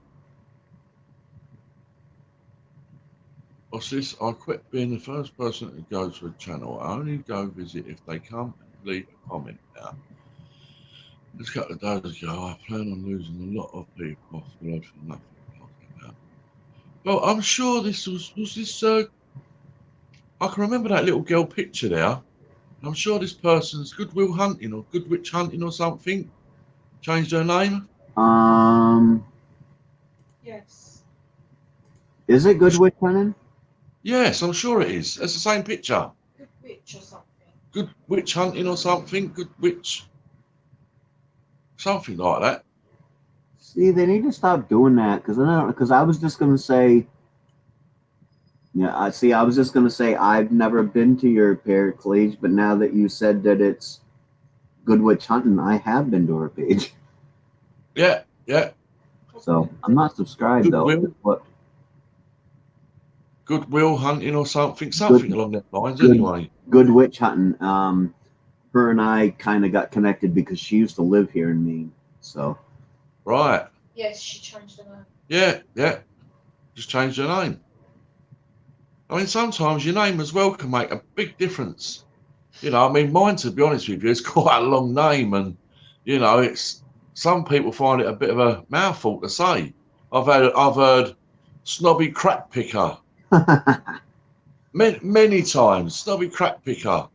What's this? I quit being the first person to go to a channel. I only go visit if they come and leave a comment now. This couple of days ago, I plan on losing a lot of people off the road for nothing. Well, I'm sure this was this. I can remember that little girl picture there. I'm sure this person's Goodwill Hunting or Good Witch Hunting or something. Changed her name. Yes. Is it Good Witch Hunting? Yes, I'm sure it is. It's the same picture. Good Witch or something. Good Witch Hunting or something. Good Witch. Something like that. See, they need to stop doing that because I was just gonna say. Yeah, I was just gonna say I've never been to your page, but now that you said that it's Good Witch Hunting, I have been to her page. Yeah. So I'm not subscribed though. What? Goodwill Hunting or something along those lines. Anyway. Good Witch Hunting. Her and I kind of got connected because she used to live here in Maine. So. Right. Yes, she changed her name. Yeah. Just changed her name. I mean, sometimes your name as well can make a big difference. Mine, to be honest with you, is quite a long name, and it's some people find it a bit of a mouthful to say. I've heard snobby crack picker many times. Snobby crack picker,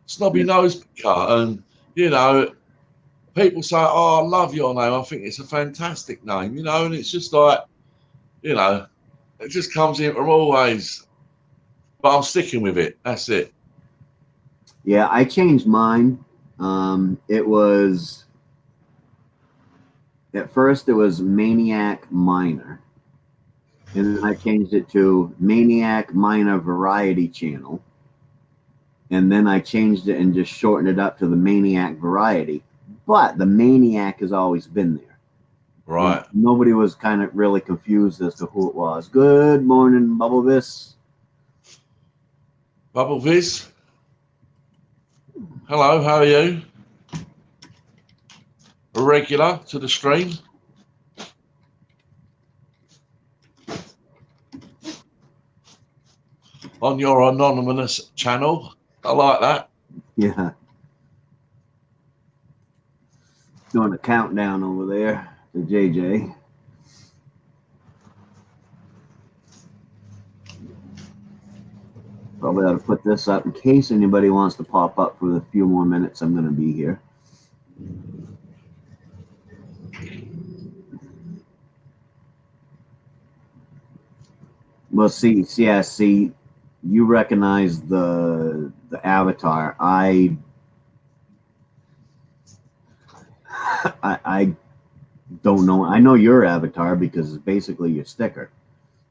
snobby nose picker, and people say, "Oh, I love your name. I think it's a fantastic name." And it's just like, it just comes in from always. But I'm sticking with it. That's it. Yeah, I changed mine. It was at first it was Maine-iac Minor, and then I changed it to Maine-iac Minor Variety Channel, and then I changed it and just shortened it up to the Maine-iac Variety. But the Maine-iac has always been there. Right. And nobody was kind of really confused as to who it was. Good morning, Bubble Viz. Bubble Viz. Hello, how are you? A regular to the stream. on your anonymous channel. I like that. Yeah. Doing a countdown over there to JJ. Probably ought to put this up in case anybody wants to pop up for the few more minutes I'm going to be here. Well, see, you recognize the avatar. I don't know. I know your avatar because it's basically your sticker.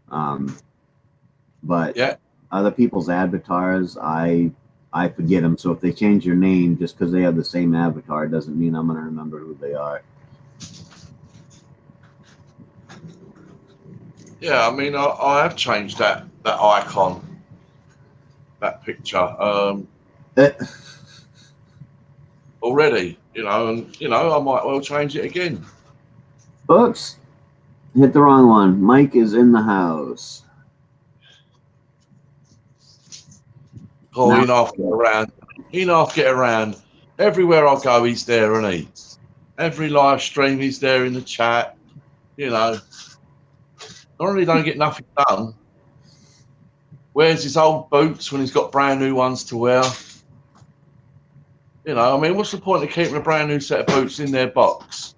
But Yeah. Other people's avatars, I forget them. So if they change your name just because they have the same avatar, doesn't mean I'm going to remember who they are. Yeah, I mean, I have changed that icon, that picture already, and I might well change it again. Oops, hit the wrong one. Mike is in the house. Oh, get around. Everywhere I go, he's there, isn't he? Every live stream, he's there in the chat. Not only don't get nothing done, wears his old boots when he's got brand new ones to wear. I mean, what's the point of keeping a brand new set of boots in their box?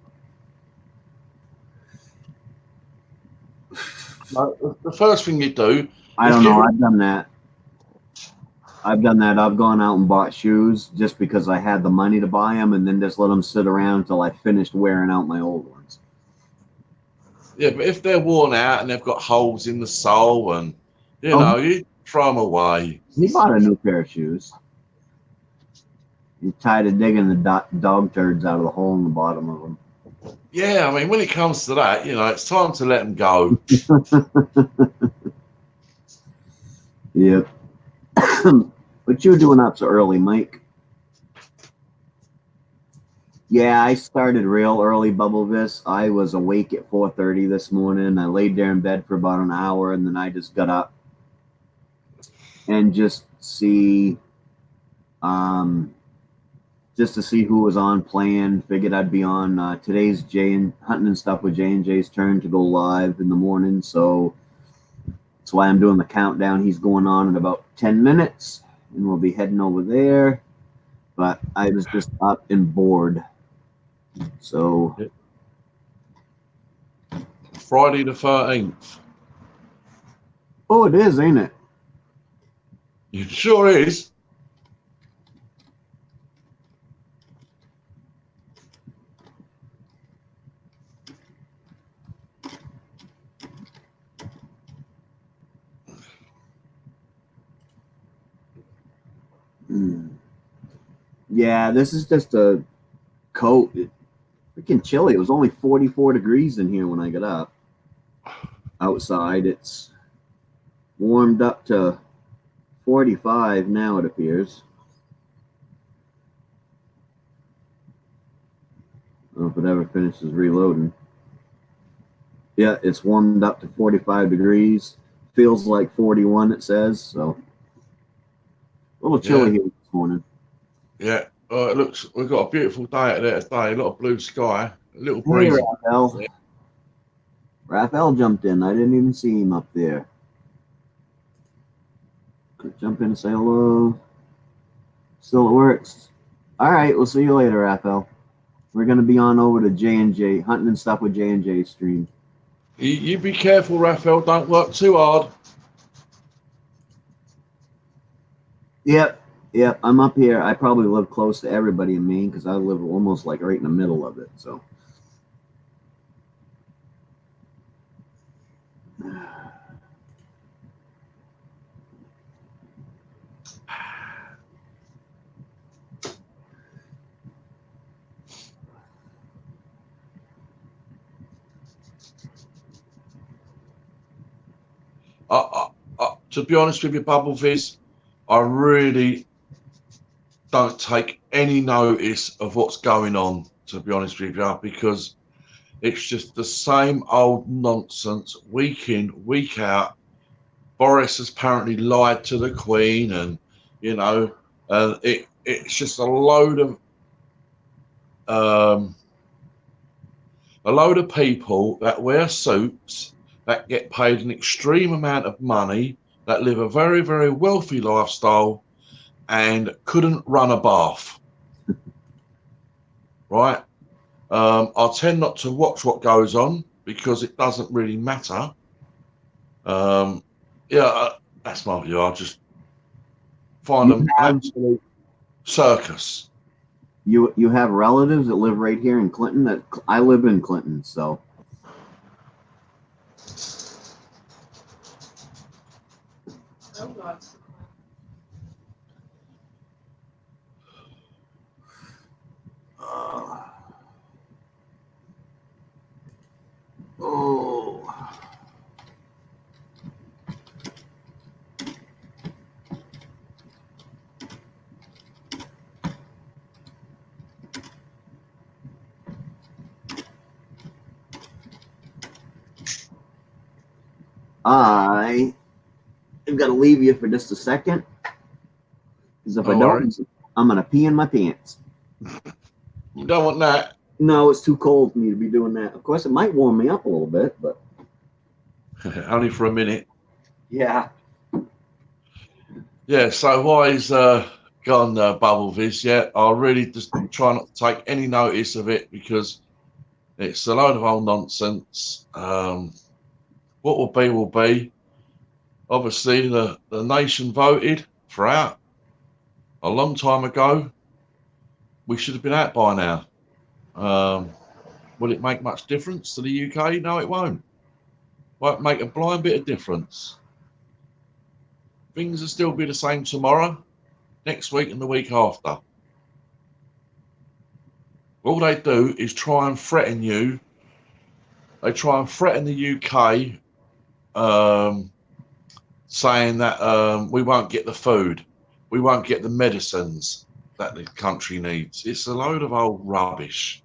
The first thing you do. I don't know. I've done that. I've gone out and bought shoes just because I had the money to buy them, and then just let them sit around until I finished wearing out my old ones. Yeah, but if they're worn out and they've got holes in the sole, and you throw them away. He bought a new pair of shoes. He's tired of digging the dog turds out of the hole in the bottom of them. Yeah, I mean, when it comes to that, it's time to let them go. Yep. What you doing up so early, Mike? Yeah, I started real early, Bubble Vis. I was awake at 4:30 this morning. I laid there in bed for about an hour, and then I just got up and just to see who was on playing. Figured I'd be on today's Hunting and Stuff with J&J's turn to go live in the morning, so that's why I'm doing the countdown. He's going on in about 10 minutes, and we'll be heading over there. But I was just up and bored. So Friday the 13th. Oh, it is, ain't it? It sure is. Yeah, this is just a coat. It's freaking chilly. It was only 44 degrees in here when I got up. Outside, it's warmed up to 45 now, it appears. I don't know if it ever finishes reloading. Yeah, it's warmed up to 45 degrees. Feels like 41, it says. So a little chilly here this morning. Yeah. It looks, we've got a beautiful day out there today. A lot of blue sky. A little breeze. Hey, Raphael. Yeah. Raphael jumped in. I didn't even see him up there. Could jump in and say hello. Still it works. All right, we'll see you later, Raphael. We're going to be on over to J&J, Hunting and Stuff with J&J stream. You be careful, Raphael. Don't work too hard. Yep, I'm up here. I probably live close to everybody in Maine because I live almost like right in the middle of it. So. To be honest with you, Bubble Viz, I really don't take any notice of what's going on, to be honest with you, because it's just the same old nonsense week in, week out. Boris has apparently lied to the Queen, and you know, it's just a load of people that wear suits, that get paid an extreme amount of money, that live a very, very wealthy lifestyle, and couldn't run a bath. Right? I tend not to watch what goes on because it doesn't really matter. That's my view. I just find them an absolute circus. You have relatives that live right here in Clinton. That I live in Clinton, so. Oh. I'm going to leave you for just a second. Because if I don't, I'm going to pee in my pants. You don't want that. No, it's too cold for me to be doing that. Of course, it might warm me up a little bit, but. Only for a minute. Yeah. Yeah, so why he's gone Bubble Viz yet? I really just try not to take any notice of it because it's a load of old nonsense. What will be will be. Obviously, the nation voted for out a long time ago. We should have been out by now. Will it make much difference to the UK? No, it won't. Won't make a blind bit of difference. Things will still be the same tomorrow, next week, and the week after. All they do is try and threaten you. They try and threaten the UK, saying that we won't get the food, we won't get the medicines that the country needs. It's a load of old rubbish.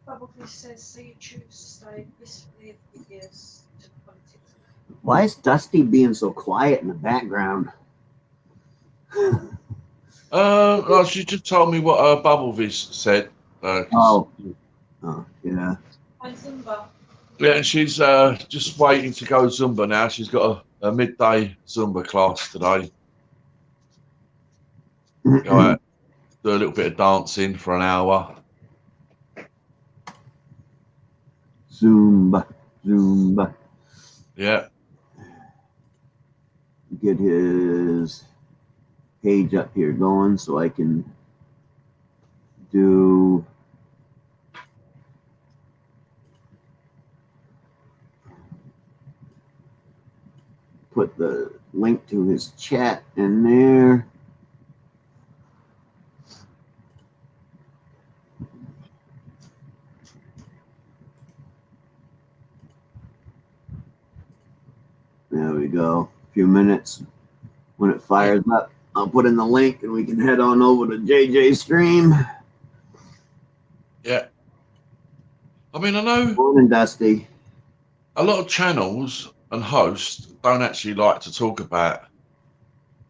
Bubblefish says, so you choose to stay blissfully oblivious to politics. Why is Dusty being so quiet in the background? Well, she just told me what Bubblefish said. Yeah. Hi, Zumba. Yeah, and she's just waiting to go Zumba now. She's got a midday Zumba class today. Go out, do a little bit of dancing for an hour. Zumba. Yeah. Get his page up here going so I can do put the link to his chat in there. There we go. A few minutes. When it fires up, I'll put in the link and we can head on over to JJ's stream. Yeah. I mean, I know Morning, Dusty. a lot of channels and hosts don't actually like to talk about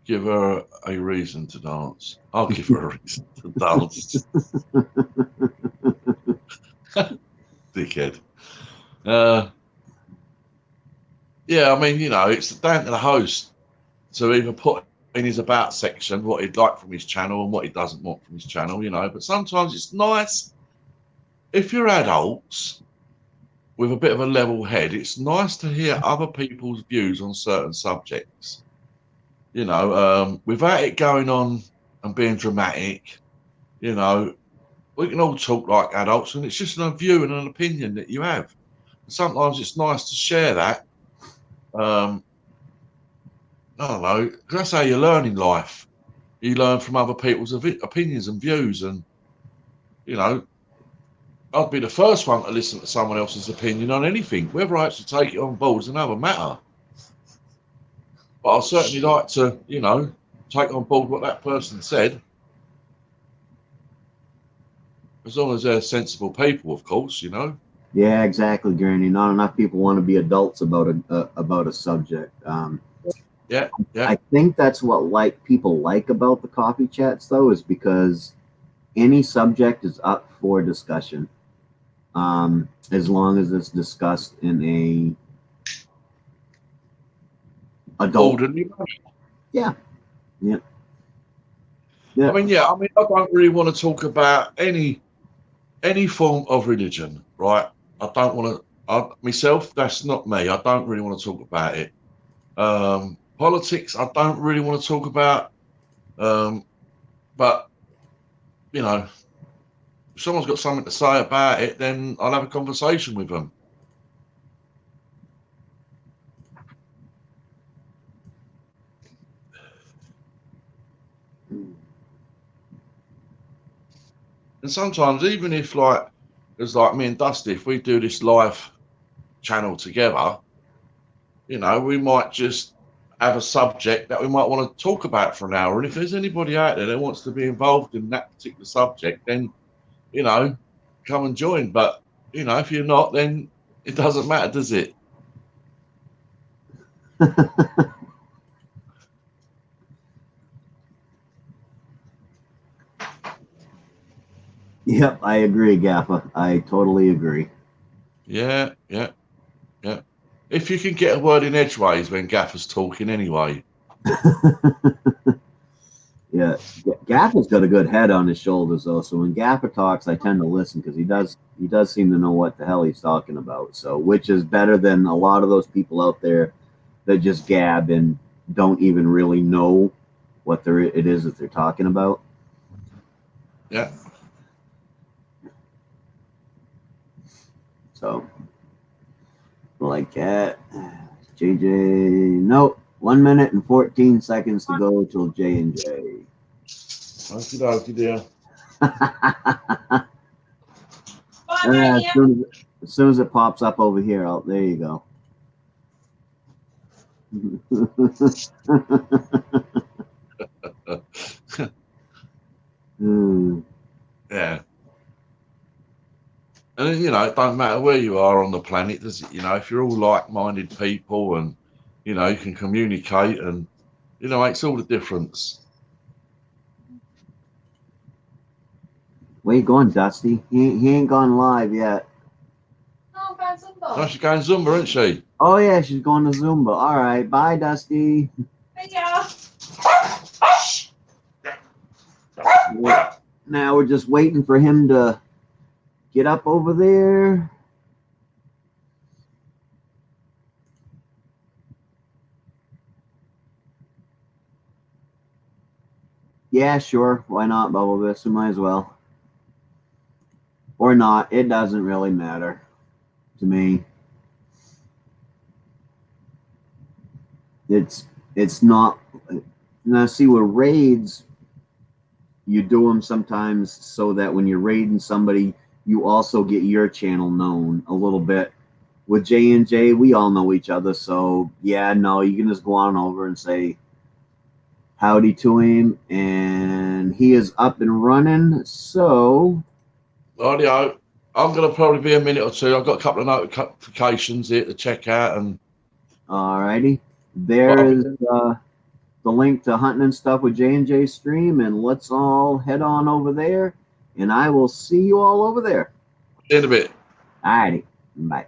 give her a reason to dance. I'll give her a reason to dance. Dickhead. Yeah, I mean, you know, it's down to the host to either put in his about section what he'd like from his channel and what he doesn't want from his channel, you know. But sometimes it's nice, if you're adults with a bit of a level head, it's nice to hear other people's views on certain subjects, you know, without it going on and being dramatic. You know, we can all talk like adults, and it's just a view and an opinion that you have. And sometimes it's nice to share that. I don't know, 'cause that's how you learn in life. You learn from other people's opinions and views, and you know, I'd be the first one to listen to someone else's opinion on anything. Whether I actually take it on board is another matter. But I'd certainly like to, you know, take on board what that person said. As long as they're sensible people, of course, you know. Yeah, exactly, Granny. Not enough people want to be adults about a subject. Yeah, yeah. I think that's what people like about the coffee chats, though, is because any subject is up for discussion, as long as it's discussed in a adult. Ordinary. Yeah. I mean, yeah. I mean, I don't really want to talk about any form of religion, right? I don't want to. Myself, that's not me. I don't really want to talk about it. Politics, I don't really want to talk about. But you know, if someone's got something to say about it, then I'll have a conversation with them. And sometimes, even if it's like me and Dusty, if we do this live channel together, we might just have a subject that we might want to talk about for an hour. And if there's anybody out there that wants to be involved in that particular subject, then, come and join. But, if you're not, then it doesn't matter, does it? Yep, I agree, Gaffa. I totally agree. Yeah. If you can get a word in edgeways when Gaffer's talking anyway. Yeah, Gaffer's got a good head on his shoulders, though. So when Gaffer talks, I tend to listen because he does seem to know what the hell he's talking about. So, which is better than a lot of those people out there that just gab and don't even really know what it is that they're talking about. Yeah. So, like that, JJ. Nope. 1 minute and 14 seconds to go till J&J. Okie dokie, dear. As soon as it pops up over here, there you go. Yeah. And it don't matter where you are on the planet, does it? If you're all like-minded people and you can communicate, and it makes all the difference. Where you going, Dusty? He ain't gone live yet. No, I'm going Zumba. No, she's going Zumba, isn't she? Oh yeah, she's going to Zumba. All right, bye, Dusty. Yeah. Now we're just waiting for him to get up over there. Yeah, sure. Why not, Bubble Biscuit? We might as well. Or not. It doesn't really matter to me. It's not. Now, see, with raids, you do them sometimes so that when you're raiding somebody, you also get your channel known a little bit. With J&J, we all know each other, so yeah, no, you can just go on over and say howdy to him, and he is up and running. So, Audio. I'm going to probably be a minute or two. I've got a couple of notifications here to check out. And alrighty, there is the link to Hunting and Stuff with J&J stream, and let's all head on over there, and I will see you all over there. In a bit. Alrighty, bye.